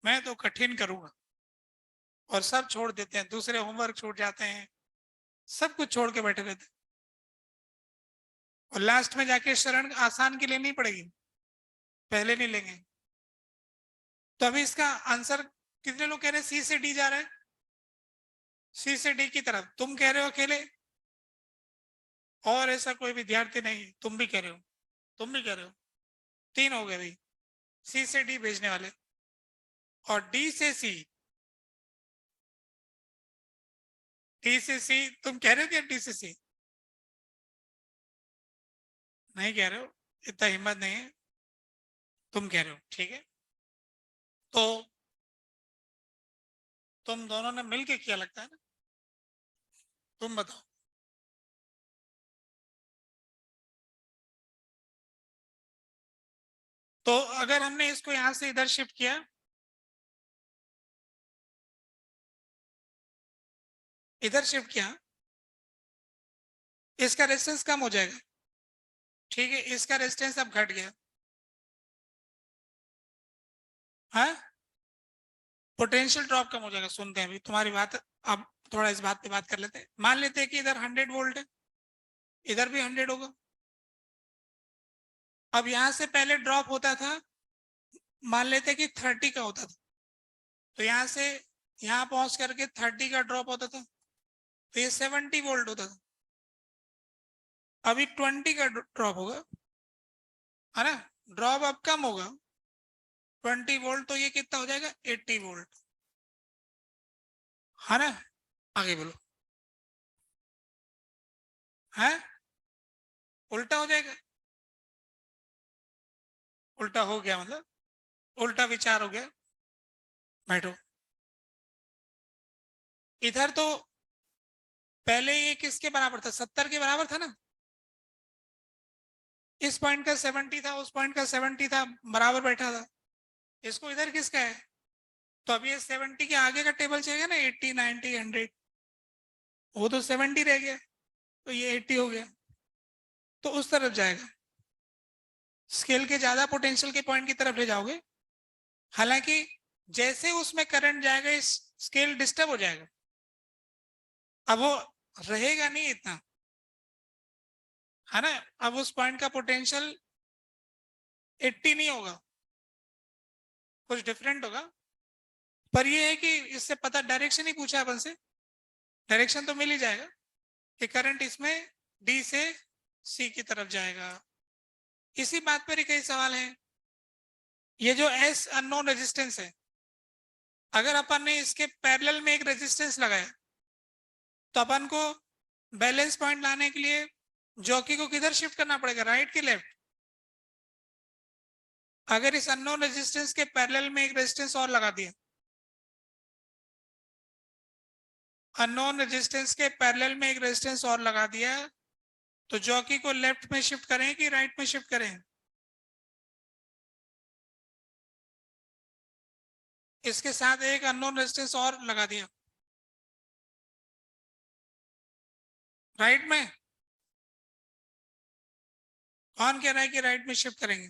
मैं तो कठिन करूंगा, और सब छोड़ देते हैं, दूसरे होमवर्क छूट जाते हैं, सब कुछ छोड़ के बैठे रहते हैं। और लास्ट में जाके शरण आसान के लिए नहीं पड़ेगी, पहले नहीं लेंगे। तो अभी इसका आंसर, कितने लोग कह रहे हैं सी से डी जा रहा है? सी से डी की तरफ तुम कह रहे हो अकेले, और ऐसा कोई विद्यार्थी नहीं? तुम भी कह रहे हो, तुम भी कह रहे हो, तीन हो गए भाई सी से डी भेजने वाले। और डी से सी, डी से सी तुम कह रहे हो क्या? डी से सी नहीं कह रहे हो, इतना हिम्मत नहीं है, तुम कह रहे हो, ठीक है। तो तुम दोनों ने मिलके किया लगता है ना, तुम बताओ। तो अगर हमने इसको यहां से इधर शिफ्ट किया, इधर शिफ्ट किया, इसका रेजिस्टेंस कम हो जाएगा, ठीक है, इसका रेजिस्टेंस अब घट गया। हाँ, पोटेंशियल ड्रॉप कम हो जाएगा। सुनते हैं अभी तुम्हारी बात, अब थोड़ा इस बात पे बात कर लेते हैं। मान लेते हैं कि इधर 100 वोल्ट है, इधर भी 100 होगा। अब यहां से पहले ड्रॉप होता था, मान लेते हैं कि 30 का होता था, तो यहाँ से यहाँ पहुंच करके 30 का ड्रॉप होता था, तो ये 70 वोल्ट होता था। अभी 20 का ड्रॉप होगा, है ना, ड्रॉप अब कम होगा, 20 वोल्ट, तो ये कितना हो जाएगा? 80 वोल्ट, है ना। आगे बोलो। है, उल्टा हो जाएगा, उल्टा हो गया मतलब, उल्टा विचार हो गया। बैठो। इधर तो पहले ये किसके बराबर था? 70 के बराबर था ना। इस पॉइंट का 70 था, उस पॉइंट का 70 था, बराबर बैठा था। इसको इधर किसका है? तो अब ये 70 के आगे का टेबल चाहिए ना, 80, 90, 100, वो तो 70 रह गया, तो ये 80 हो गया, तो उस तरफ जाएगा, स्केल के ज्यादा पोटेंशियल के पॉइंट की तरफ ले जाओगे। हालांकि जैसे उसमें करंट जाएगा इस स्केल डिस्टर्ब हो जाएगा, अब वो रहेगा नहीं इतना, है ना। अब उस पॉइंट का पोटेंशियल 80 नहीं होगा, कुछ डिफरेंट होगा। पर ये है कि इससे पता, डायरेक्शन ही पूछा अपन से, डायरेक्शन तो मिल ही जाएगा कि करंट इसमें डी से सी की तरफ जाएगा। इसी बात पर ही कई सवाल हैं। ये जो एस अननोन रेजिस्टेंस है, अगर अपन ने इसके पैरेलल में एक रेजिस्टेंस लगाया, तो अपन को बैलेंस पॉइंट लाने के लिए जॉकी को किधर शिफ्ट करना पड़ेगा, राइट की लेफ्ट। अगर इस अननोन रेजिस्टेंस के पैरेलल में एक रेजिस्टेंस और लगा दिया, अननोन रेजिस्टेंस के पैरेलल में एक रेजिस्टेंस और लगा दिया, तो जॉकी को लेफ्ट में शिफ्ट करें कि राइट में शिफ्ट करें। इसके साथ एक अननोन रेजिस्टेंस और लगा दिया, राइट में। कौन कह रहा है कि राइट में शिफ्ट करेंगे?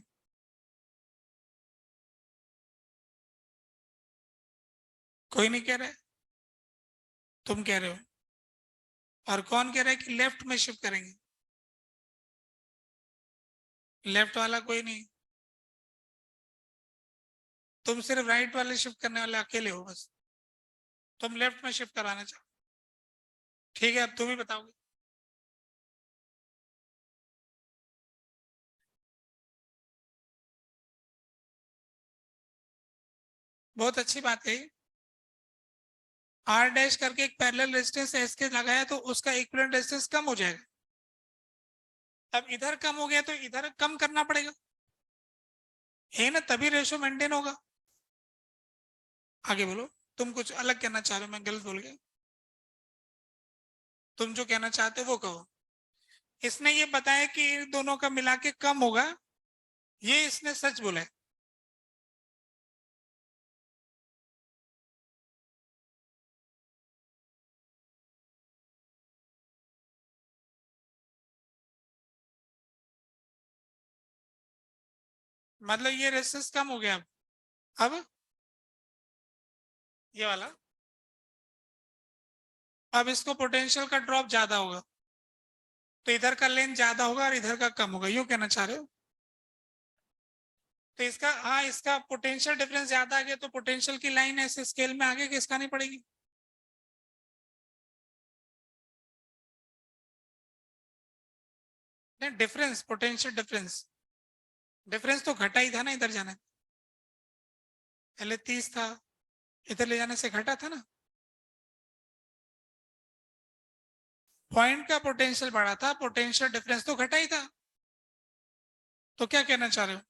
कोई नहीं कह रहा है, तुम कह रहे हो। और कौन कह रहा है कि लेफ्ट में शिफ्ट करेंगे? लेफ्ट वाला कोई नहीं, तुम सिर्फ राइट वाले शिफ्ट करने वाले अकेले हो बस, तुम लेफ्ट में शिफ्ट कराना चाहो। ठीक है, अब तुम ही बताओगे। बहुत अच्छी बात है। आर डैश करके एक पैरेलल रेजिस्टेंस एस के लगाया, तो उसका इक्विवेलेंट रेजिस्टेंस कम हो जाएगा। अब इधर कम हो गया तो इधर कम करना पड़ेगा, है ना, तभी रेशो मेंटेन होगा। आगे बोलो, तुम कुछ अलग कहना चाह रहे हो, मैं गलत बोल गया। तुम जो कहना चाहते हो वो कहो। इसने ये बताया कि इन दोनों का मिला के कम होगा, ये इसने सच बोला है। मतलब ये रेजिस्टेंस कम हो गया। अब ये वाला, अब इसको पोटेंशियल का ड्रॉप ज्यादा होगा, तो इधर का लेंथ ज्यादा होगा और इधर का कम होगा, यूं कहना चाह रहे हो। तो इसका, हाँ, इसका पोटेंशियल डिफरेंस ज्यादा आ गया, तो पोटेंशियल की लाइन ऐसे स्केल में आगे खिसकानी पड़ेगी। नहीं, डिफरेंस, पोटेंशियल डिफरेंस, डिफरेंस तो घटा ही था ना, इधर जाना, पहले 30 था, इधर ले जाने से घटा था ना। पॉइंट का पोटेंशियल बढ़ा था, पोटेंशियल डिफरेंस तो घटा ही था। तो क्या कहना चाह रहे हो?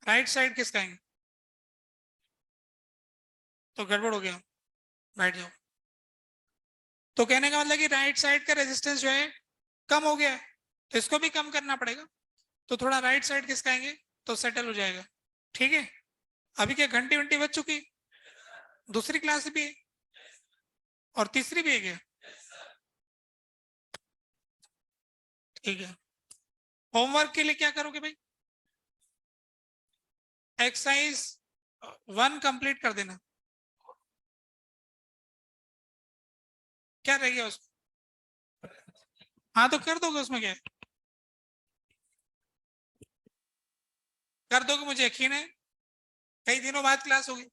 राइट साइड किसका है? तो गड़बड़ हो गया, बैठ जाओ। तो कहने का मतलब कि राइट साइड का रेजिस्टेंस जो है कम हो गया है, तो इसको भी कम करना पड़ेगा, तो थोड़ा राइट साइड खिसकाएंगे तो सेटल हो जाएगा। ठीक है, अभी क्या घंटी वंटी बज चुकी, दूसरी क्लास भी है और तीसरी भी है क्या? ठीक है, होमवर्क के लिए क्या करोगे भाई? एक्सरसाइज 1 कंप्लीट कर देना। क्या रह गया उसको? हाँ, तो कर दोगे, उसमें क्या है, कर दोगे, मुझे यकीन है, कई दिनों बाद क्लास होगी।